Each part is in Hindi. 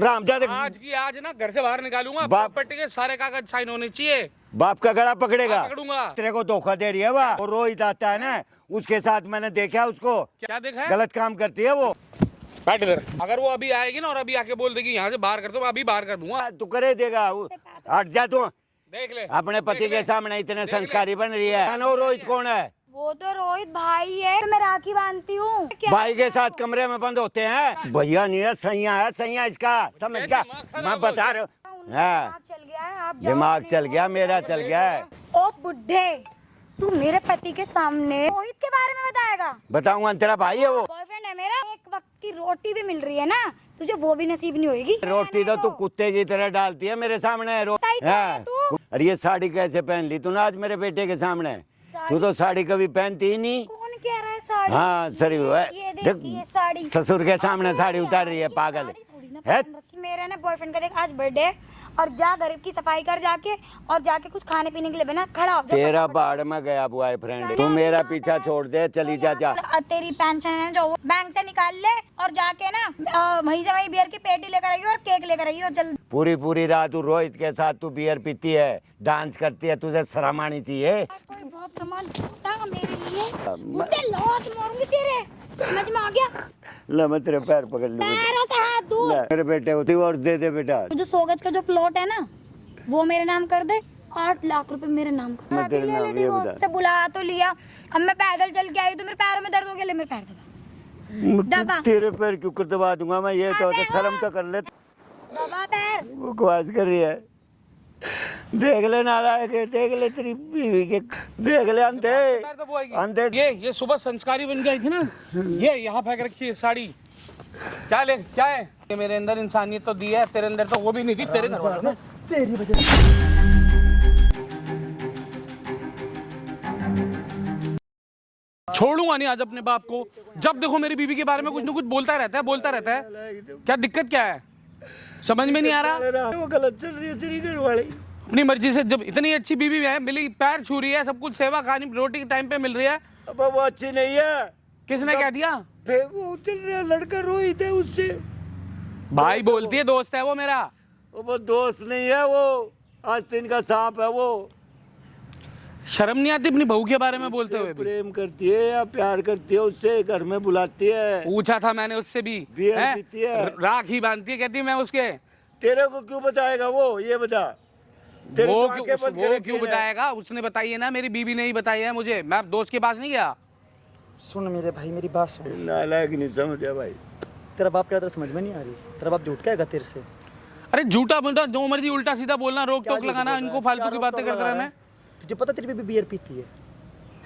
रामजादे आज की आज ना घर से बाहर निकालूंगा। बाप- प्रॉपर्टी के सारे कागज साइन होने चाहिए। बाप का गला पकड़ेगा। हाँ, पकड़ूंगा। तेरे को धोखा दे रही है वो रोहित आता है ना, उसके साथ मैंने देखा उसको, क्या देखा है? गलत काम करती है वो। बैठ इधर। अगर वो अभी आएगी ना और अभी आके बोल देगी यहाँ से बाहर कर दो, मैं अभी बाहर कर दूंगा। तू करे देगा, हट जा तू। देख ले अपने पति देख के ले। सामने इतने देख ले। संस्कारी बन रही है। नो, रोहित कौन है? वो तो रोहित भाई है, तो मैं राखी बांधती हूँ। भाई के साथ कमरे में बंद होते हैं। भैया नहीं है, सैया है, सैया इसका, समझ गया? मैं बता रहा हूँ। हाँ, दिमाग चल गया है, आप जाओ दिमाग अपने चल को। गया, मेरा चल गया है। ओ बुड्ढे, तू मेरे पति के सामने रोहित के बारे में बताएगा? बताऊंगा, तेरा भाई है वो। बॉयफ्रेंड है मेरा, एक वक्त की रोटी भी मिल रही है ना, तुझे वो भी नसीब नहीं होगी। रोटी तो तू कुत्ते की तरह डालती है मेरे सामने। बताई तो है तू। अरे ये साड़ी कैसे पहन ली तूने आज मेरे बेटे के सामने? तू तो साड़ी कभी पहनती ही नहीं। कौन कह रहा है साड़ी? हाँ सरी हुआ है। ये देख, देख, ये साड़ी ससुर के सामने साड़ी उतार रही है, पागल है। मेरा ना बॉयफ्रेंड का देख आज बर्थडे, और जा घर की सफाई कर जाके, और जाके कुछ खाने पीने के लिए बना, खड़ा हो जा। तेरा बाढ़ में गया बॉयफ्रेंड, तू मेरा पीछा छोड़ दे, चली जा जा। तेरी पेंशन है जो वो बैंक से निकाल ले, और जाके ना वहीं से वहीं बियर की पेटी लेकर आइयो और केक लेकर आइयो जल्दी। पूरी रात तू रोहित के साथ तू बियर पीती है, डांस करती है, तुझे शर्म आनी चाहिए। कोई बहुत सामान होता मेरे लिए, मुझे लौट मारूंगी तेरे, समझ में आ गया? ले मैं तेरे पैर पकड़ लूंगा। पैरों से हाथ दूर। ले, मेरे बेटे को दिवोर्स दे दे बेटा। जो 100 गज का जो प्लॉट है ना, वो मेरे नाम कर दे, 8 लाख रुपए मेरे नाम कर। मैं तेरे नाम ये बता। से बुला तो लिया, अब मैं पैदल चल के आई तो मेरे पैरों में दर्द हो गया, ले मेरे पैर दबा। दबा। तेरे पैर क्यों कर दबा दूंगा मैं, ये तो शर्म तो कर ले। दबा पैर। बकवास कर रही है। देख ले नालायक है, देख ले तेरी बीवी के, देख ले अंधे अंधे। ये सुबह संस्कारी बन गई थी ना, ये यहाँ फेंक रखी है साड़ी। क्या है? ये मेरे अंदर इंसानियत तो दी है, तेरे अंदर तो वो भी नहीं थी, तेरे घर वालों ने। तेरी वजह छोड़ूंगा नहीं आज अपने बाप को। जब देखो मेरी बीवी के बारे में कुछ न कुछ बोलता रहता है। क्या दिक्कत क्या है, समझ में नहीं आ रहा? वो गलत चल रही है तेरी घर वाली। अपनी मर्जी से, जब इतनी अच्छी बीवी है मिली, पैर छू रही है, सब कुछ सेवा खानी रोटी के टाइम पे मिल रही है। अब वो अच्छी नहीं है। किसने कह दिया? वो चल रहा लड़का रोहित है, उससे भाई बोलती है दोस्त है वो मेरा। वो दोस्त नहीं है, वो आस्तीन का सांप है। वो शर्म नहीं आती अपनी बहू के बारे में बोलते हुए भी? प्रेम करती है या प्यार करती है, उससे घर में बुलाती है। पूछा था मैंने उससे भी, बियर हैं? पीती है। राखी बांधती है, कहती है मैं उसके। तेरे को क्यों बताएगा वो, ये बता। तेरी वो तो आंखें बंद क्यों करके है। बताएगा? उसने बताई है ना, मेरी बीवी ने ही बताई है मुझे। मैं दोस्त के पास नहीं गया। सुन मेरे भाई, मेरी बात सुन। नालायक नहीं समझा भाई। तेरा बाप क्या, तेरा समझ में नहीं आ रही? तेरा बाप झूठ कहेगा तेरे से? अरे झूठा बोलता, जो मर्जी उल्टा सीधा बोलना, रोक क्या टोक झूठ लगाना, बोल रहा इनको है? फालतू क्या की रोक बातें टोक करते लगा रहना रहा है? तुझे पता तेरी बीबी बियर पीती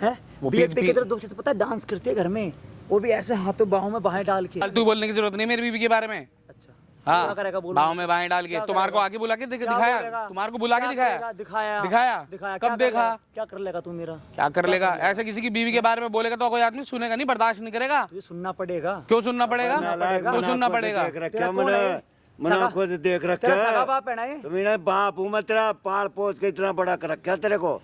है? वो बियर पी- पी के पी- तेरे दोस्त से पता है डांस करती है घर में, और भी ऐसे हाथों बाहों में बाहें डाल के। फालतू बोलने की जरूरत नहीं मेरी बीवी के बारे में। अच्छा, हाँ, क्या करेगा बोलो? बाहों में बाहें डाल के क्या तुम्हारे को करेगा? आगे बुला के क्या दिखाया? बोलेगा? तुम्हारे को बुला के क्या दिखाया? करेगा? दिखाया दिखाया? क्या कब कर देखा? लेगा? क्या कर लेगा तू मेरा? क्या कर लेगा? ऐसे किसी की बीवी के बारे में बोलेगा तो कोई आदमी सुनेगा नहीं, बर्दाश्त नहीं करेगा। तुझे सुनना पड़ेगा। क्यों सुनना पड़ेगा? क्यों सुनना पड़ेगा? देख रखा तेरा कौन है? मना खुद देख तेरा सगा रखा। बाप है ना ये? तुम्हें बाप हूँ मैं तेरा, पाल पोस के इतना बड़ा कर रखा तेरे को।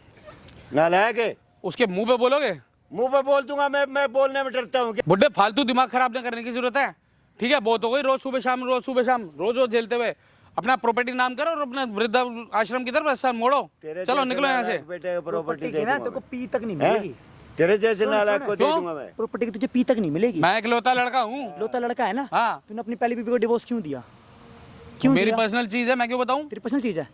नालायक है। उसके मुंह पे बोलोगे? मुंह पे बोल दूंगा मैं बोलने में डरता हूँ। बुड्ढे फालतू दिमाग खराब न करने की जरूरत है, ठीक है? बहुत हो गई रोज सुबह शाम रोज झेलते हुए। अपना प्रॉपर्टी नाम करो और अपना वृद्धा आश्रम की तरफ रास्ता मोड़ो। चलो निकलो यहाँ से। बेटे प्रॉपर्टी की ना तेरे को पी तक नहीं मिलेगी। तेरे जैसे नालायक को दे क्यों? दूंगा मैं। प्रॉपर्टी की तुझे पी तक नहीं मिलेगी। मैं इकलौता लड़का हूँ। लोता लड़का है ना? हाँ। तूने अपनी पहली बीवी को डिवोर्स क्यों दिया? क्यों मेरी दिया? पर्सनल चीज है, मैं क्यों बताऊँ? तेरी पर्सनल चीज है।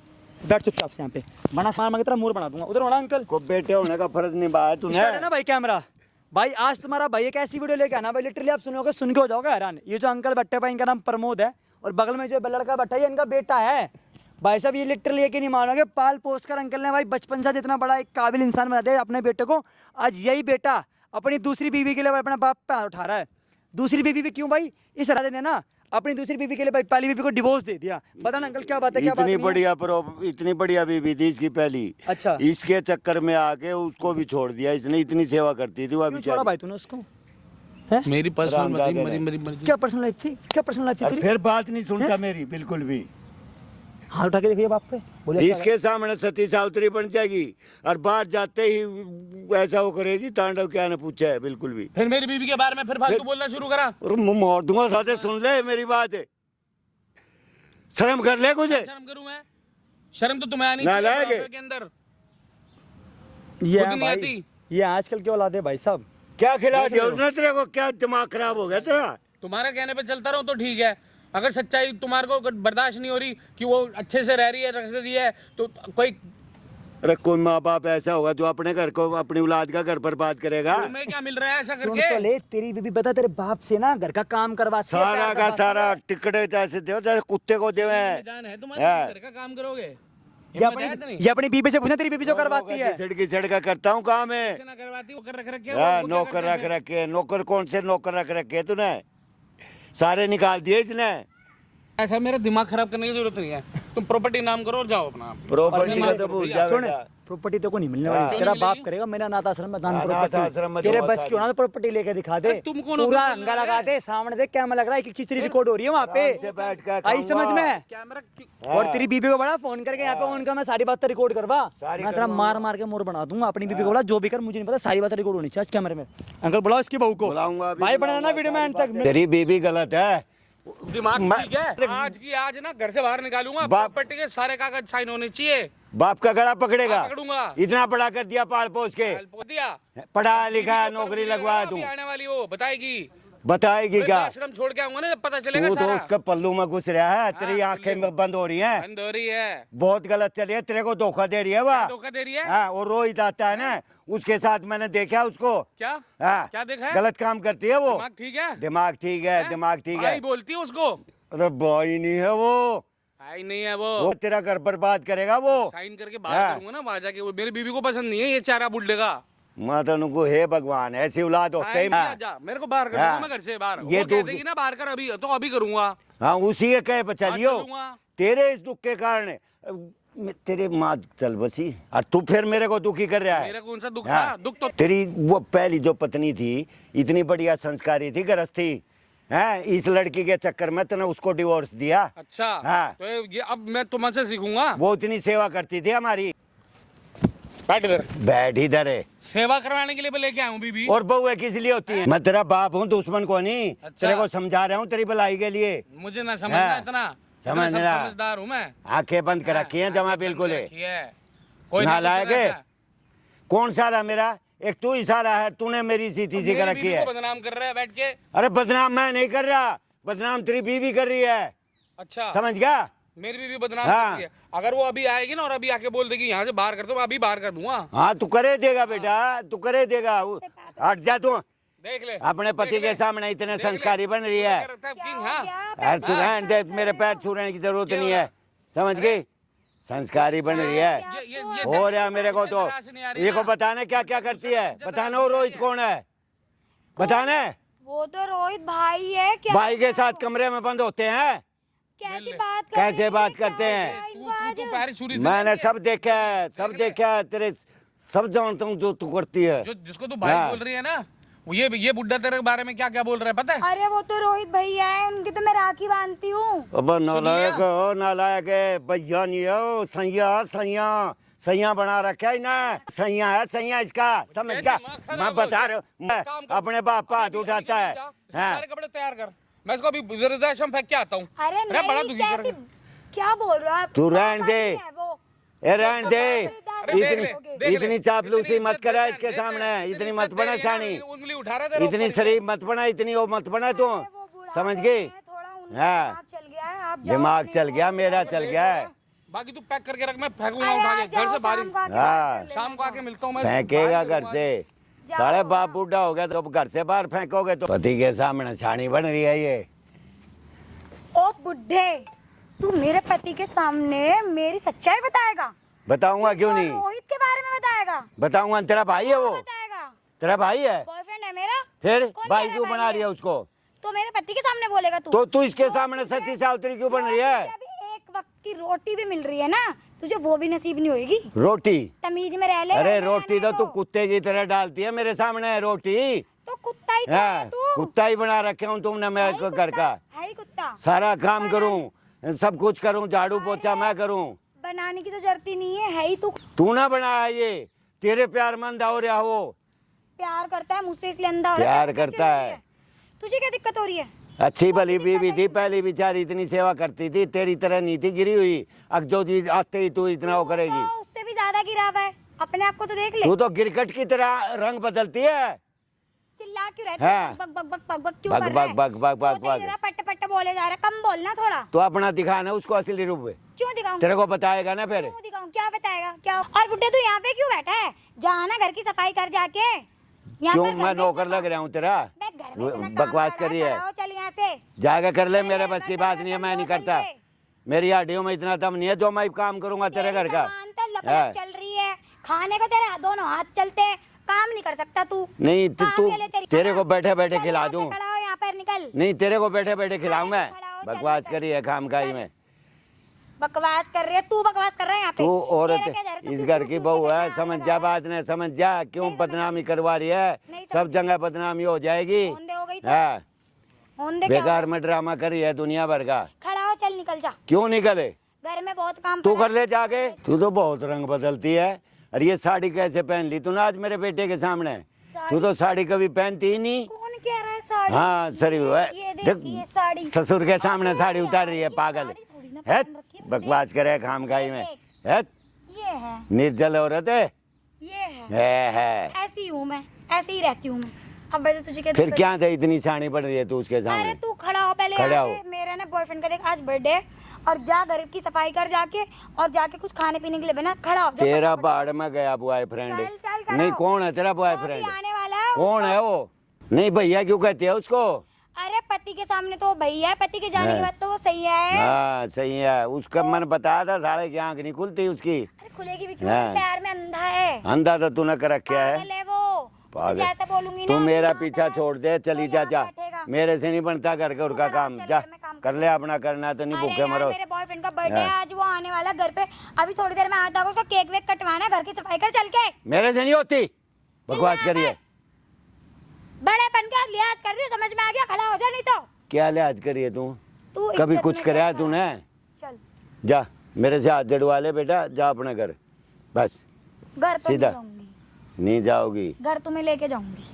बैठ चुपचाप से यहाँ पे, वरना सामान मांगे तेरा मुंह बना दूंगा। उधर होना अंकल को बेटे होने का फर्ज निभाया तूने। है ना भाई कैमरा। भाई आज तुम्हारा भाई एक ऐसी वीडियो लेके आना भाई, लिटरली आप सुनोगे, सुन के हो जाओगे हैरान। ये जो अंकल बैठे भाई, इनका नाम प्रमोद है, और बगल में जो लड़का बैठा है, इनका बेटा है। भाई साहब ये लिटरली ये नहीं मानोगे, पाल पोस कर अंकल ने भाई बचपन से इतना बड़ा एक काबिल इंसान बना दिया अपने बेटे को। आज यही बेटा अपनी दूसरी बीवी के लिए अपना बाप पे हाथ उठा रहा है। दूसरी बीवी भी क्यों भाई? इस राधे ने ना अपनी दूसरी बीवी के लिए भाई पहली बीवी को डिवोर्स दे दिया। बता ना अंकल क्या बात है? क्या बात इतनी बढ़िया बीवी थी इसकी पहली। अच्छा। इसके चक्कर में आके उसको भी छोड़ दिया इसने। इतनी सेवा करती थी वो क्यों छोड़ा बेचारी। भाई तूने उसको? मेरी पर्सनल रामदास है। मर्जी। क्या पर्सनल लाइफ थी? क्या पर्सनल लाइफ थी तेरी? फिर बात नहीं सुनता मेरी बिल्कुल भी। हाथ उठा के देखिए बाप पे, बोले इसके सामने सती सावित्री बन जाएगी और बाहर जाते ही ऐसा वो करेगी तांडव, क्या ने पूछा है बिल्कुल भी। फिर मेरी बीवी के बारे में फिर फालतू बोलना शुरू करा। और मुंह मोड़ दूंगा, साथे सुन ले मेरी बात है। शर्म कर ले कुछ। शर्म करूं मैं? शर्म तो तुम्हें आनी नालायक है। चाहिए के अंदर। ये खुद है नहीं भाई, आती। ये आजकल की औलाद है भाई साहब। क्या खिला दिया उसने तेरे को? क्या दिमाग खराब हो गया तेरा? तुम्हारे कहने पे चलता रहूं तो ठीक है, अगर सच्चाई तुम्हारे को बर्दाश्त नहीं हो रही कि वो अच्छे से रह रही है, रख रही है, तो कोई अरे कोई माँ बाप ऐसा होगा जो अपने घर को, अपनी औलाद का घर बर्बाद करेगा? तुम्हें क्या मिल रहा है ऐसा सुन करके? तो ले, तेरी बीबी बता तेरे बाप से ना घर का काम करवाती है, सारा प्यार का करवाती सारा है। टिकट जैसे दो जैसे कुत्ते को देवे। जान है तुम्हारे, हाँ। घर का काम करोगे? ये अपनी बीबी से पूछना, तेरी बीबी जो करवाती है। की का करता हूँ काम है। ना करवाती, वो कर रख रखे हाँ, नौकर रख रखे। नौकर कौन से नौकर रख रखे तूने? सारे निकाल दिए इसने। ऐसा मेरा दिमाग खराब करने की जरूरत नहीं है, तुम प्रॉपर्टी नाम करो और जाओ अपना। प्रॉपर्टी का तो भूल जा सुन, बेटा। प्रॉपर्टी तो को नहीं मिलने हाँ। वाली, तेरा क्यों नहीं बाप मिलेगी? करेगा। मेरा अनाथ आश्रम में दान अनाथ आश्रम प्रॉपर्टी, में तेरे तो बस बहुत की होना तो प्रॉपर्टी लेके दिखा दे। अरे तुम कौन हो? पूरा तुम अंगा बोल रहे लगा हैं? दे, सामने देख कैमरा लग रहा है, एक चीज रिकॉर्ड हो रही है वहाँ आराम से पे। बैठ कर आई समझ खाऊंगा। में। कैमरा और तेरी बीबी को बड़ा फोन करके यहाँ पे फोन का मैं सारी बातें रिकॉर्ड करवा, सारी मैं तेरा मार मार के मोर बना दूंगा। अपनी बीबी को बोला जो भी कर, मुझे नहीं पता, सारी बातें रिकॉर्ड होनी चाहिए कैमरे में। अंकल बुलाओ इसकी बहू को, बुलाऊंगा अभी, भाई बनाना बुलाऊंगा, वीडियो में एंड तक। तेरी बीबी गलत है। दिमाग मैं- ठीक है? आज की आज ना घर से बाहर निकालूंगा, बाप- प्रॉपर्टी के सारे कागज साइन होने चाहिए। बाप का गला पकड़ेगा? हाँ, पकड़ूंगा। इतना बड़ा कर दिया पाल पोस के। दिया पढ़ा लिखा नौकरी लगवा दूं। आने वाली हो बताएगी, बताएगी क्या? आश्रम छोड़ के आऊंगा ना, जब पता चलेगा तू तो सारा। उसके पल्लू में घुस रहा है। तेरी आंखें में बंद हो रही हैं। बंद हो रही है। बहुत गलत चली है, तेरे को धोखा दे रही है वह। धोखा दे रही है? हाँ, और रोहित आता है ना, उसके साथ मैंने देखा उसको। क्या हाँ, क्या देखा है? गलत काम करती है वो। दिमाग ठीक है? दिमाग ठीक है, दिमाग ठीक है। भाई बोलती है उसको? अरे भाई नहीं है वो, भाई नहीं है वो वो। तेरा घर बर्बाद करेगा वो। साइन करके हाँ। बाहर करूंगा ना वहां जाके। वो मेरी बीवी को पसंद नहीं है ये चारा बुड्ढे का। माता को हे भगवान, ऐसी औलाद होते ही। साइन किया जा, मेरे को बाहर कर हाँ। दूंगा मैं घर से बाहर। ये वो कह तो- देगी ना बाहर कर, अभी तो अभी करूंगा। हाँ, उसी के कहे पर चलियो। चलूंगा। तेरे इस दुख के कारण तेरे माँ चल बसी, और तू फिर मेरे को दुखी कर रहा है। मेरा कौन सा दुख हाँ। था? दुख तो तेरी वो पहली जो पत्नी थी, इतनी बढ़िया संस्कारी थी, गृहस्थी है। इस लड़की के चक्कर में तूने उसको डिवोर्स दिया। अच्छा। हाँ। तो ये अब मैं तुमसे सीखूंगा। वो इतनी सेवा करती थी हमारी। बैठ इधर। बैठ इधर है। सेवा करवाने के लिए लेके आया हूँ बीबी। और बहू किस लिए होती है? मैं तेरा बाप हूँ, दुश्मन को नहीं। अच्छा। तेरे को समझा रहा हूँ तेरी भलाई के लिए। मुझे ना समझना हाँ। इतना, समझ इतना रहा। समझदार हूँ मैं। आंखें बंद कर रखी हैं जमा बिल्कुल है। कोई नहीं नालायक कुछ है। रहता। कौन सारा मेरा? एक तू ही सारा है। तूने मेरी सीधी सी कर मेरी रखी बीवी है। को बदनाम कर रहा है बैठ के। अरे बदनाम मैं नहीं कर रहा, बदनाम तेरी बीवी कर रही है। अच्छा। समझ गया? मेरी बीवी बदनाम हाँ। करती है। अगर वो अभी आएगी ना और अभी आके बोल देगी यहाँ से बाहर कर दो, मैं अभी बाहर कर दूंगा। हाँ, तू करे देगा बेटा, तू करे देगा। हट जा तू। देख ले अपने पति के सामने इतने संस्कारी बन रही है। किंग। हाँ यार तू रहने दे, मेरे पैर छूने की जरूरत नहीं है। समझ गई? संस्कारी बन रही है। ये हो रहा मेरे को तो। तरह से नहीं आ रही ये ना। को बताने क्या क्या करती है? बताना वो रोहित कौन है? बताने। वो तो रोहित भाई है क्या? भाई के साथ कमरे में बंद होते हैं। कैसी बात कर कैसे रहे बात हैं? करते हैं? क्या तू इनको आज- तू पैर छुरी मैंने सब देखा है, सब देखा है। तेरे सब जानता हूँ जो तू करती है। जो जिसको तू भाई हाँ। बोल रही है ना, वो ये बुड्ढा तेरे बारे में क्या क्या बोल रहा है पता है? अरे वो तो रोहित भैया है, उनकी तो मैं राखी बांधती हूँ। अब नालायक हो, नालायक है। भैया नहीं हो, सैया सैया सैया बना रखा है ना। सैया है, सैया इसका। समझ गया? मैं बता रहा हूँ, मैं अपने बाप का हाथ उठाता है। हाँ। सारे कपड़े तैयार कर, मैं इसको अभी वृद्धाश्रम फेंक के आता हूँ। अरे बड़ा नहीं, दुखी कैसी कर क्या बोल रहे हो आप? तू रहने पापा दे। नहीं है वो। ए रहने दे। अरे देख ले, इतनी देख ले। इतनी चापलूसी मत इज्जत करा देता है, इसके देता है, सामने। इतनी मत इज्जत बना दे रही है ना, छानी। उंगली उठा रहा है तेरे इतनी ऊपर। शरीफ मत बना, इतनी वो मत बना तू। अरे वो बुढ़ा समझ हो गई? गए हैं, थोड़ा उनका हाँ। दिमाग चल गया है। आप जाओ दिमाग अपने चल को। गया, मेरा चल गया है। बाकी तू पैक करके रख, मैं फेंकूंगा अरे उठा आ के घर जाओ, से बाहर। शाम को आके हाँ। बात कर शाम को आके लेना। मिलता हूँ मैं। फेंकेगा घर से। जाओ, सारे बाप हाँ। बूढ़ा हो गया तो अब घर से बाहर फेंकोगे तो पति के सामने छानी बन रही है ये। ओ बुढ़े, तू मेरे पति के सामने मेरी सच्चाई बताएगा? बताऊंगा क्यों और नहीं? रोहित के बारे में बताएगा? बताऊंगा। तेरा भाई है वो? बताएगा? तेरा भाई है? बॉयफ्रेंड है मेरा। फिर कौन भाई मेरा क्यों भाई बना है? रही है उसको? तो मेरे पति के सामने बोलेगा तू? तो तू इसके सामने सती सावित्री क्यों बन रही है? तुझे अभी एक वक्त की रोटी भी मिल रही है ना, तुझे वो भी नसीब नहीं होगी। रोटी? तमीज में रह ले। अरे रहना रोटी रहना तो तू कुत्ते की तरह डालती है मेरे सामने रोटी। तो कुत्ता ही तो है हाँ, तू। कुत्ता ही बना रखे हूँ तुमने मेरे को घर का। है ही कुत्ता। सारा काम करूँ, सब कुछ करूँ, झाड़ू पोछा मैं करूँ। बनाने की तो जरूरत ही नहीं है ही तू। तू ना बनाया ये, तेरे प्यार मंद हो रहा वो। प्यार करता है मुझसे इसलिए अंधा हो रहा है। प्यार क्या करता चल रही है। तुझे क्या दिक्कत हो रही है? अच्छी भली बीवी थी, पहली बेचारी इतनी सेवा करती थी, तेरी तरह नहीं थी गिरी हुई। अब जो चीज आते ही तू इतना वो करेगी। तो उससे भी ज्यादा गिरा हुआ है, अपने आप को तो देख ले। तू तो गिरकट की तरह रंग बदलती है। चिल्ला क्यों रहती हाँ। है? बक बक बक बक बक क्यों बक कर रहा है? बक बक बक तो बक तेरा पट पट बोले जा रहा है, कम बोलना थोड़ा। तो अपना दिखाना उसको असली रूप में, क्यों दिखाऊं? तेरे को बताएगा ना फिर। क्यों दिखाऊं? क्या बताएगा? क्या? और बुड्ढे तू यहाँ पे क्यों बैठा है? जा ना घर की सफाई कर जाके। यहाँ क्यों पर घर मैं में नौकर इतना- लग रहा हूँ तेरा? मैं घर में इतना काम बकवास कर करी रहा है, खड़ा हो, चल यहाँ से। जाके कर ले, चल मेरे ले, बस की मैं बात तेरे नहीं है, को मैं नहीं नौकर करता। ले। मेरी हड्डियों में इतना दम नहीं है जो मैं काम करूंगा तेरे घर का। सामान तो लपलप हाँ। चल रही है, खाने को तेरे दोनों हाथ चलते हैं, काम नहीं कर सकता तू। नहीं काम तू के लिए तेरे को बैठे बैठे चल खिला यहाँ से दूं। खड़ा हो, यहाँ पर निकल। नहीं तेरे को बैठे बैठे खिलाऊं मैं। खड़ा हो, चल बकवास निकल। करी है खामखाई में। बकवास कर रही है तू, बकवास कर रहा है यहाँ पे। तू औरत तेरा क्या जा रहा है? इस तू घर क्यों की उसके बहू घर है, में समझ आने जा लगा? बात ने, समझ जा क्यों नहीं समझ बदनामी करवा रही है। नहीं सब समझ जगह बदनामी हो जाएगी। होंदे हो गई तो? हाँ, होंदे क्या बेकार हो? में ड्रामा करी है दुनिया भर का। खड़ा हो, चल निकल जा। क्यों निकले? घर में बहुत काम तू पड़ा कर ले जाके। तू तो बहुत रंग बदलती है। अरे ये साड़ी कैसे पहन ली तूने आज मेरे बेटे के सामने? तू तो साड़ी कभी पहनती ही नहीं। कौन कह रहा है साड़ी? हाँ सरी हुआ ये देख, ये साड़ी। ससुर के सामने साड़ी उतार रही है पागल। साड़ी थोड़ी ना है पहन रखी है, बकवास करे खामखाई में। है ये है, निर्जल औरत है। ये है। है। ऐसी हूँ मैं, ऐसी ही रहती हूँ मैं। अब भाई तो तुझे क्या फिर दिक्कत? क्या थे इतनी साड़ी पड़ रही है तू उसके अरे सामने? तू खड़ा हो पहले खड़ा यहाँ हो। पे। मेरा ना बॉयफ्रेंड का देख आज बर्थडे है, और जा घर की सफाई कर जाके, और जाके कुछ खाने पीने के लिए बना। खड़ा हो जा तेरा फटाफट। पहाड़ में गया बॉयफ्रेंड? चल, चल, खड़ा नहीं हो। कौन है तेरा वो भी बॉयफ्रेंड? आने वाला है। कौन है वो? नहीं भैया क्यों कहती है उसको? अरे पति के सामने तो वो भैया है, पति के जाने हाँ। के बाद तो वो सही है। हाँ सही है। उसका मन बताया था सारे की आंख नहीं खुलती उसकी। अरे खुलेगी भी क्यों? हाँ। प्यार में अंधा है, अंधा तो तूने कर रखा है। पागल है वो। पागल। तुझे ऐसा बोलूंगी तू ना, मेरा यहाँ पीछा पर छोड़ दे, चली तो जा यहाँ जा। बैठेगा। मेरे से नहीं बनता घर का उनका चल, काम। चल, जा घर में काम कर ले अपना, करना है तो नहीं अरे भूखे यार, मरो। मेरे बॉयफ्रेंड का बर्थडे है हाँ। आज, वो आने वाला घर पे। अभी थोड़ी देर में आता होगा, उसका केक वेक कटवाना है, घर की सफाई कर चल के। मेरे से नहीं होती, बकवास चिल्ला करिए। मत। बड़े बन के लिहाज कर रही हो, समझ में आ गया? खड़ा हो जा नहीं तो। क्या लिहाज करिए तू? तू कभी इज्जत कुछ में कराया चल, तूने? चल जा मेरे से हाथ जड़वा ले बेटा, जा अपने घर। बस घर तो सीधा। नहीं जाऊंगी, नहीं जाओगी। घर तुम्हें लेके जाऊंगी।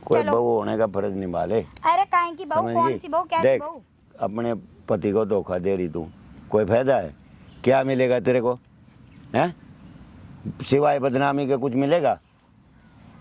कोई चलो। बहू होने का फर्ज निभा ले। अरे काहे की बहू? समझ कौन गई? सी बहू? कैसी देख बहू? अपने पति को धोखा दे रही तू, कोई फायदा है? क्या मिलेगा तेरे को? हैं सिवाय बदनामी के कुछ मिलेगा?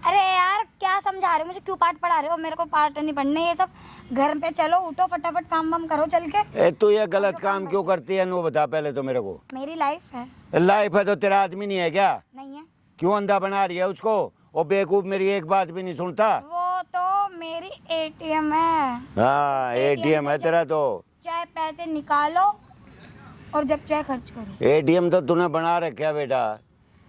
अरे यार क्या समझा रहे हो मुझे? क्यों पाठ पढ़ा रहे हो? मेरे को पाठ नहीं पढ़ने ये सब। घर पे चलो, उठो फटाफट, काम वाम करो चल के। ए तू ये गलत काम क्यों करती है? नो बता पहले तो मेरे को। मेरी लाइफ है। लाइफ है तो तेरा आदमी नहीं है क्या? नहीं है क्यों अंधा बना रही है उसको? और बेवकूफ मेरी एक बात भी नहीं सुनता। वो तो मेरी एटीएम है। हाँ एटीएम है तेरा तो। चाहे पैसे निकालो और जब चाहे खर्च करो। एटीएम तो तूने बना रखा बेटा।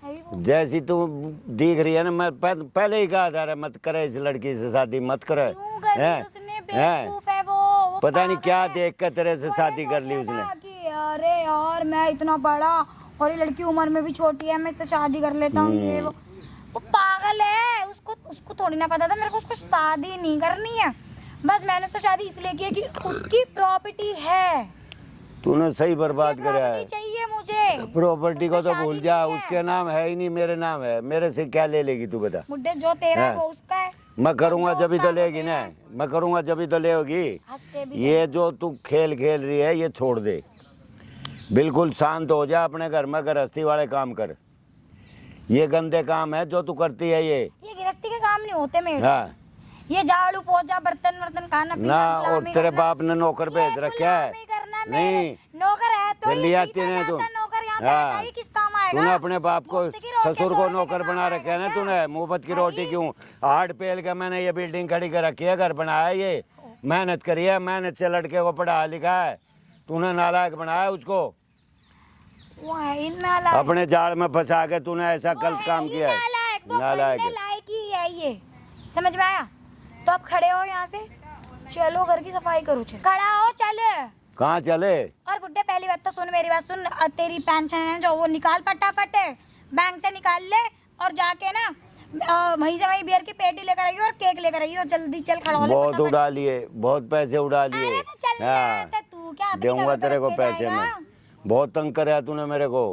है ही वो। जैसी तू दिख रही है ना, मैं पहले ही कहा था रे, मत करे इस लड़की से शादी, मत करे। क्यों करी हैं? उसने? हैं? बेवकूफ है वो पता नहीं पागल क्या है। देख कर तेरे से वो शादी ये कर ली सोचा उसने। था कि अरे यार मैं इतना बड़ा और ये लड़की उम्र में भी छोटी है, मैं इससे शादी कर लेता हूँ। ये वो पागल है। उसको थोड़ी ना पता था मेरे को उसको शादी नहीं करनी है। बस मैंने उससे शादी इसलिए की है कि उसकी प्रॉपर्टी है। तूने सही बर्बाद करा प्रॉपर्टी है। चाहिए मुझे। प्रॉपर्टी को उससे तो शादी भूल जा, नहीं है। उसके नाम है ही नहीं, मेरे नाम है। मेरे से क्या ले लेगी तू बता? मुद्दे जो तेरा है हाँ। वो उसका है। मैं करूंगा जो जब ही तो उसका लेगी ना, मैं करूंगा जब ही तो लेगी। हंस के भी ये जो तू खेल खेल रही है ये छोड़ दे, बिल्कुल शांत हो जा, अपने घर में गृहस्थी वाले काम कर। ये गंदे काम है जो तू करती है ये। गृहस्थी के काम नहीं होते मेरे। हाँ ये झाड़ू पोछा बर्तन वर्तन खाना पीना ना, और गुलामी तेरे करना। बाप ने नौकर भेज ये रखा है। गुलामी करना नहीं मेरे। नौकर है तो चली ये आती सीधा नहीं तू। जाता नौकर यहाँ हाँ। बैठा ही किस काम आएगा? तूने अपने बाप को, मुफ्त की रोटियां ससुर को तोड़ने के नौकर काम बना रखा है ना आएगा तूने। क्या? मुफ्त की रोटी क्यों? हार्ड पेल के मैंने ये बिल्डिंग खड़ी कर रखी है, घर बनाया, ये मेहनत करी है, मेहनत से लड़के को पढ़ा लिखा है। तूने नालायक बनाया उसको, वो है ही नालायक। अपने जाल में फंसा के तूने ऐसा वो गलत है काम ही किया है। नालायक। वो नालायक बनने है। लायक ही है ये। समझ में आया? तो आप खड़े हो यहाँ से, चलो घर की सफाई करो। चल खड़ा हो, चल। कहाँ चले? और बुड्ढे पहली बात तो सुन, मेरी बात सुन। तेरी पेंशन है जो वो निकाल फटाफट, बैंक से निकाल ले, और जाके ना वहीं से वहीं बियर की पेटी लेकर आइयो और केक लेकर आइयो। जल्दी चल, खड़ा हो ले बहुत फटाफट। उड़ा लिए, बहुत पैसे उड़ा लिए। अरे तो चल हाँ ना, तो तू क्या अपनी दूंगा कबर तेरे को रख के पैसे जाएगा? मैं। बहुत तंग कराया तूने मेरे को।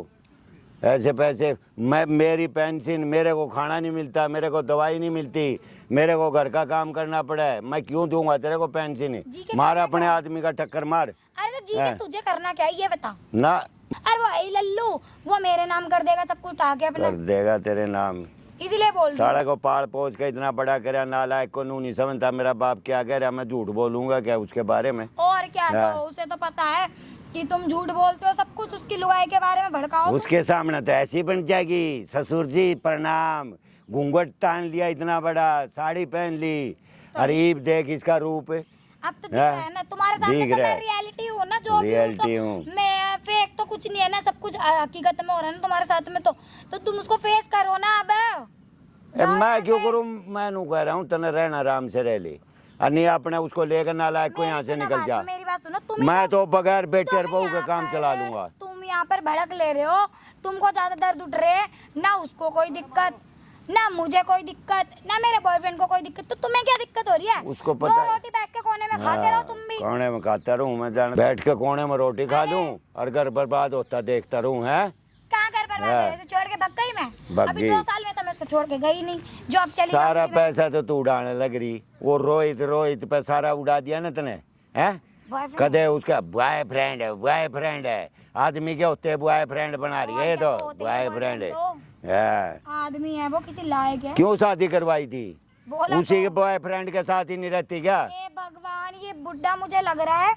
ऐसे पैसे मैं मेरी पेंशन, मेरे को खाना नहीं मिलता, मेरे को दवाई नहीं मिलती, मेरे को घर का काम करना पड़ा है, मैं क्यों दूंगा तेरे को पेंशन? जी के मार करना अपने क्या? आदमी का टक्कर मार अरे तो जी के तुझे करना क्या है ये बता। ना। अरे वो आई लल्लू वो मेरे नाम कर देगा सब कुछ आके अपना, कर देगा तेरे नाम। इसीलिए बोल रही हूँ। साड़ा को पाल पोछ के इतना बड़ा करे, नालायक को नू नहीं समझता मेरा बाप क्या कह रहा, मैं झूठ बोलूंगा क्या उसके बारे में? और क्या, हाँ। तो उसे तो पता है कि तुम झूठ बोलते हो, सब कुछ उसकी लुगाई के बारे में भड़काओ तुम। उसके सामने तो ऐसी बन जाएगी, ससुर जी प्रणाम, घूंघट तान लिया इतना बड़ा, साड़ी पहन ली, अरीब देख इसका रूप। अब तो दिख रहा है ना तुम्हारे सामने, दिख तो रहा मैं है। रियलिटी हूँ ना, जो भी रियलिटी हूँ हूँ। तो मैं फेक तो कुछ नहीं है ना, सब कुछ हकीकत में हो रहा है ना तुम्हारे साथ में, तो तुम उसको फेस करो ना। अब मैं क्यों करूं? मैं नू कह रहा हूँ तने रहना आराम से रह ले, नहीं अपने उसको लेकर नालायक को यहाँ से निकल जा। मेरी बात सुनो, तुम मैं तो बगैर बेटे और तुम बहू का यहाँ काम पर- चला लूंगा। तुम यहाँ पर भड़क ले रहे हो, तुमको ज्यादा दर्द उठ रहे है ना, उसको कोई दिक्कत ना, मुझे कोई दिक्कत ना, मेरे बॉयफ्रेंड को कोई दिक्कत, तो तुम्हें क्या दिक्कत हो रही है? उसको दो पता है। रोटी बैठ के कोने में खाते रहो तुम भी। कोने में खाता रहूं मैं, जान बैठ के कोने में रोटी खा लूं और घर बर्बाद होता देखता रहूं। है कहाँ घर बर्बाद हाँ। है? इसे छोड़ के भग गई मैं? भग अभी गई। 2 साल में तो मैं उसको छोड़ के गई नहीं, जॉब चली सारा जाऊंगी मैं। पैसा तो तू उड़ाने लग रही, वो रोहित पे सारा उड़ा दिया ना तने। है Boyfriend कदे उसका बॉयफ्रेंड है, बॉयफ्रेंड है, आदमी के होते बॉयफ्रेंड बना रही है, और क्या तो होते हैं बॉयफ्रेंड है। boyfriend है। आदमी है वो, किसी लायक है? क्यों शादी करवाई थी? बोला उसी के तो। बॉयफ्रेंड के साथ ही नहीं रहती क्या? हे भगवान, ये बुड्ढा मुझे लग रहा है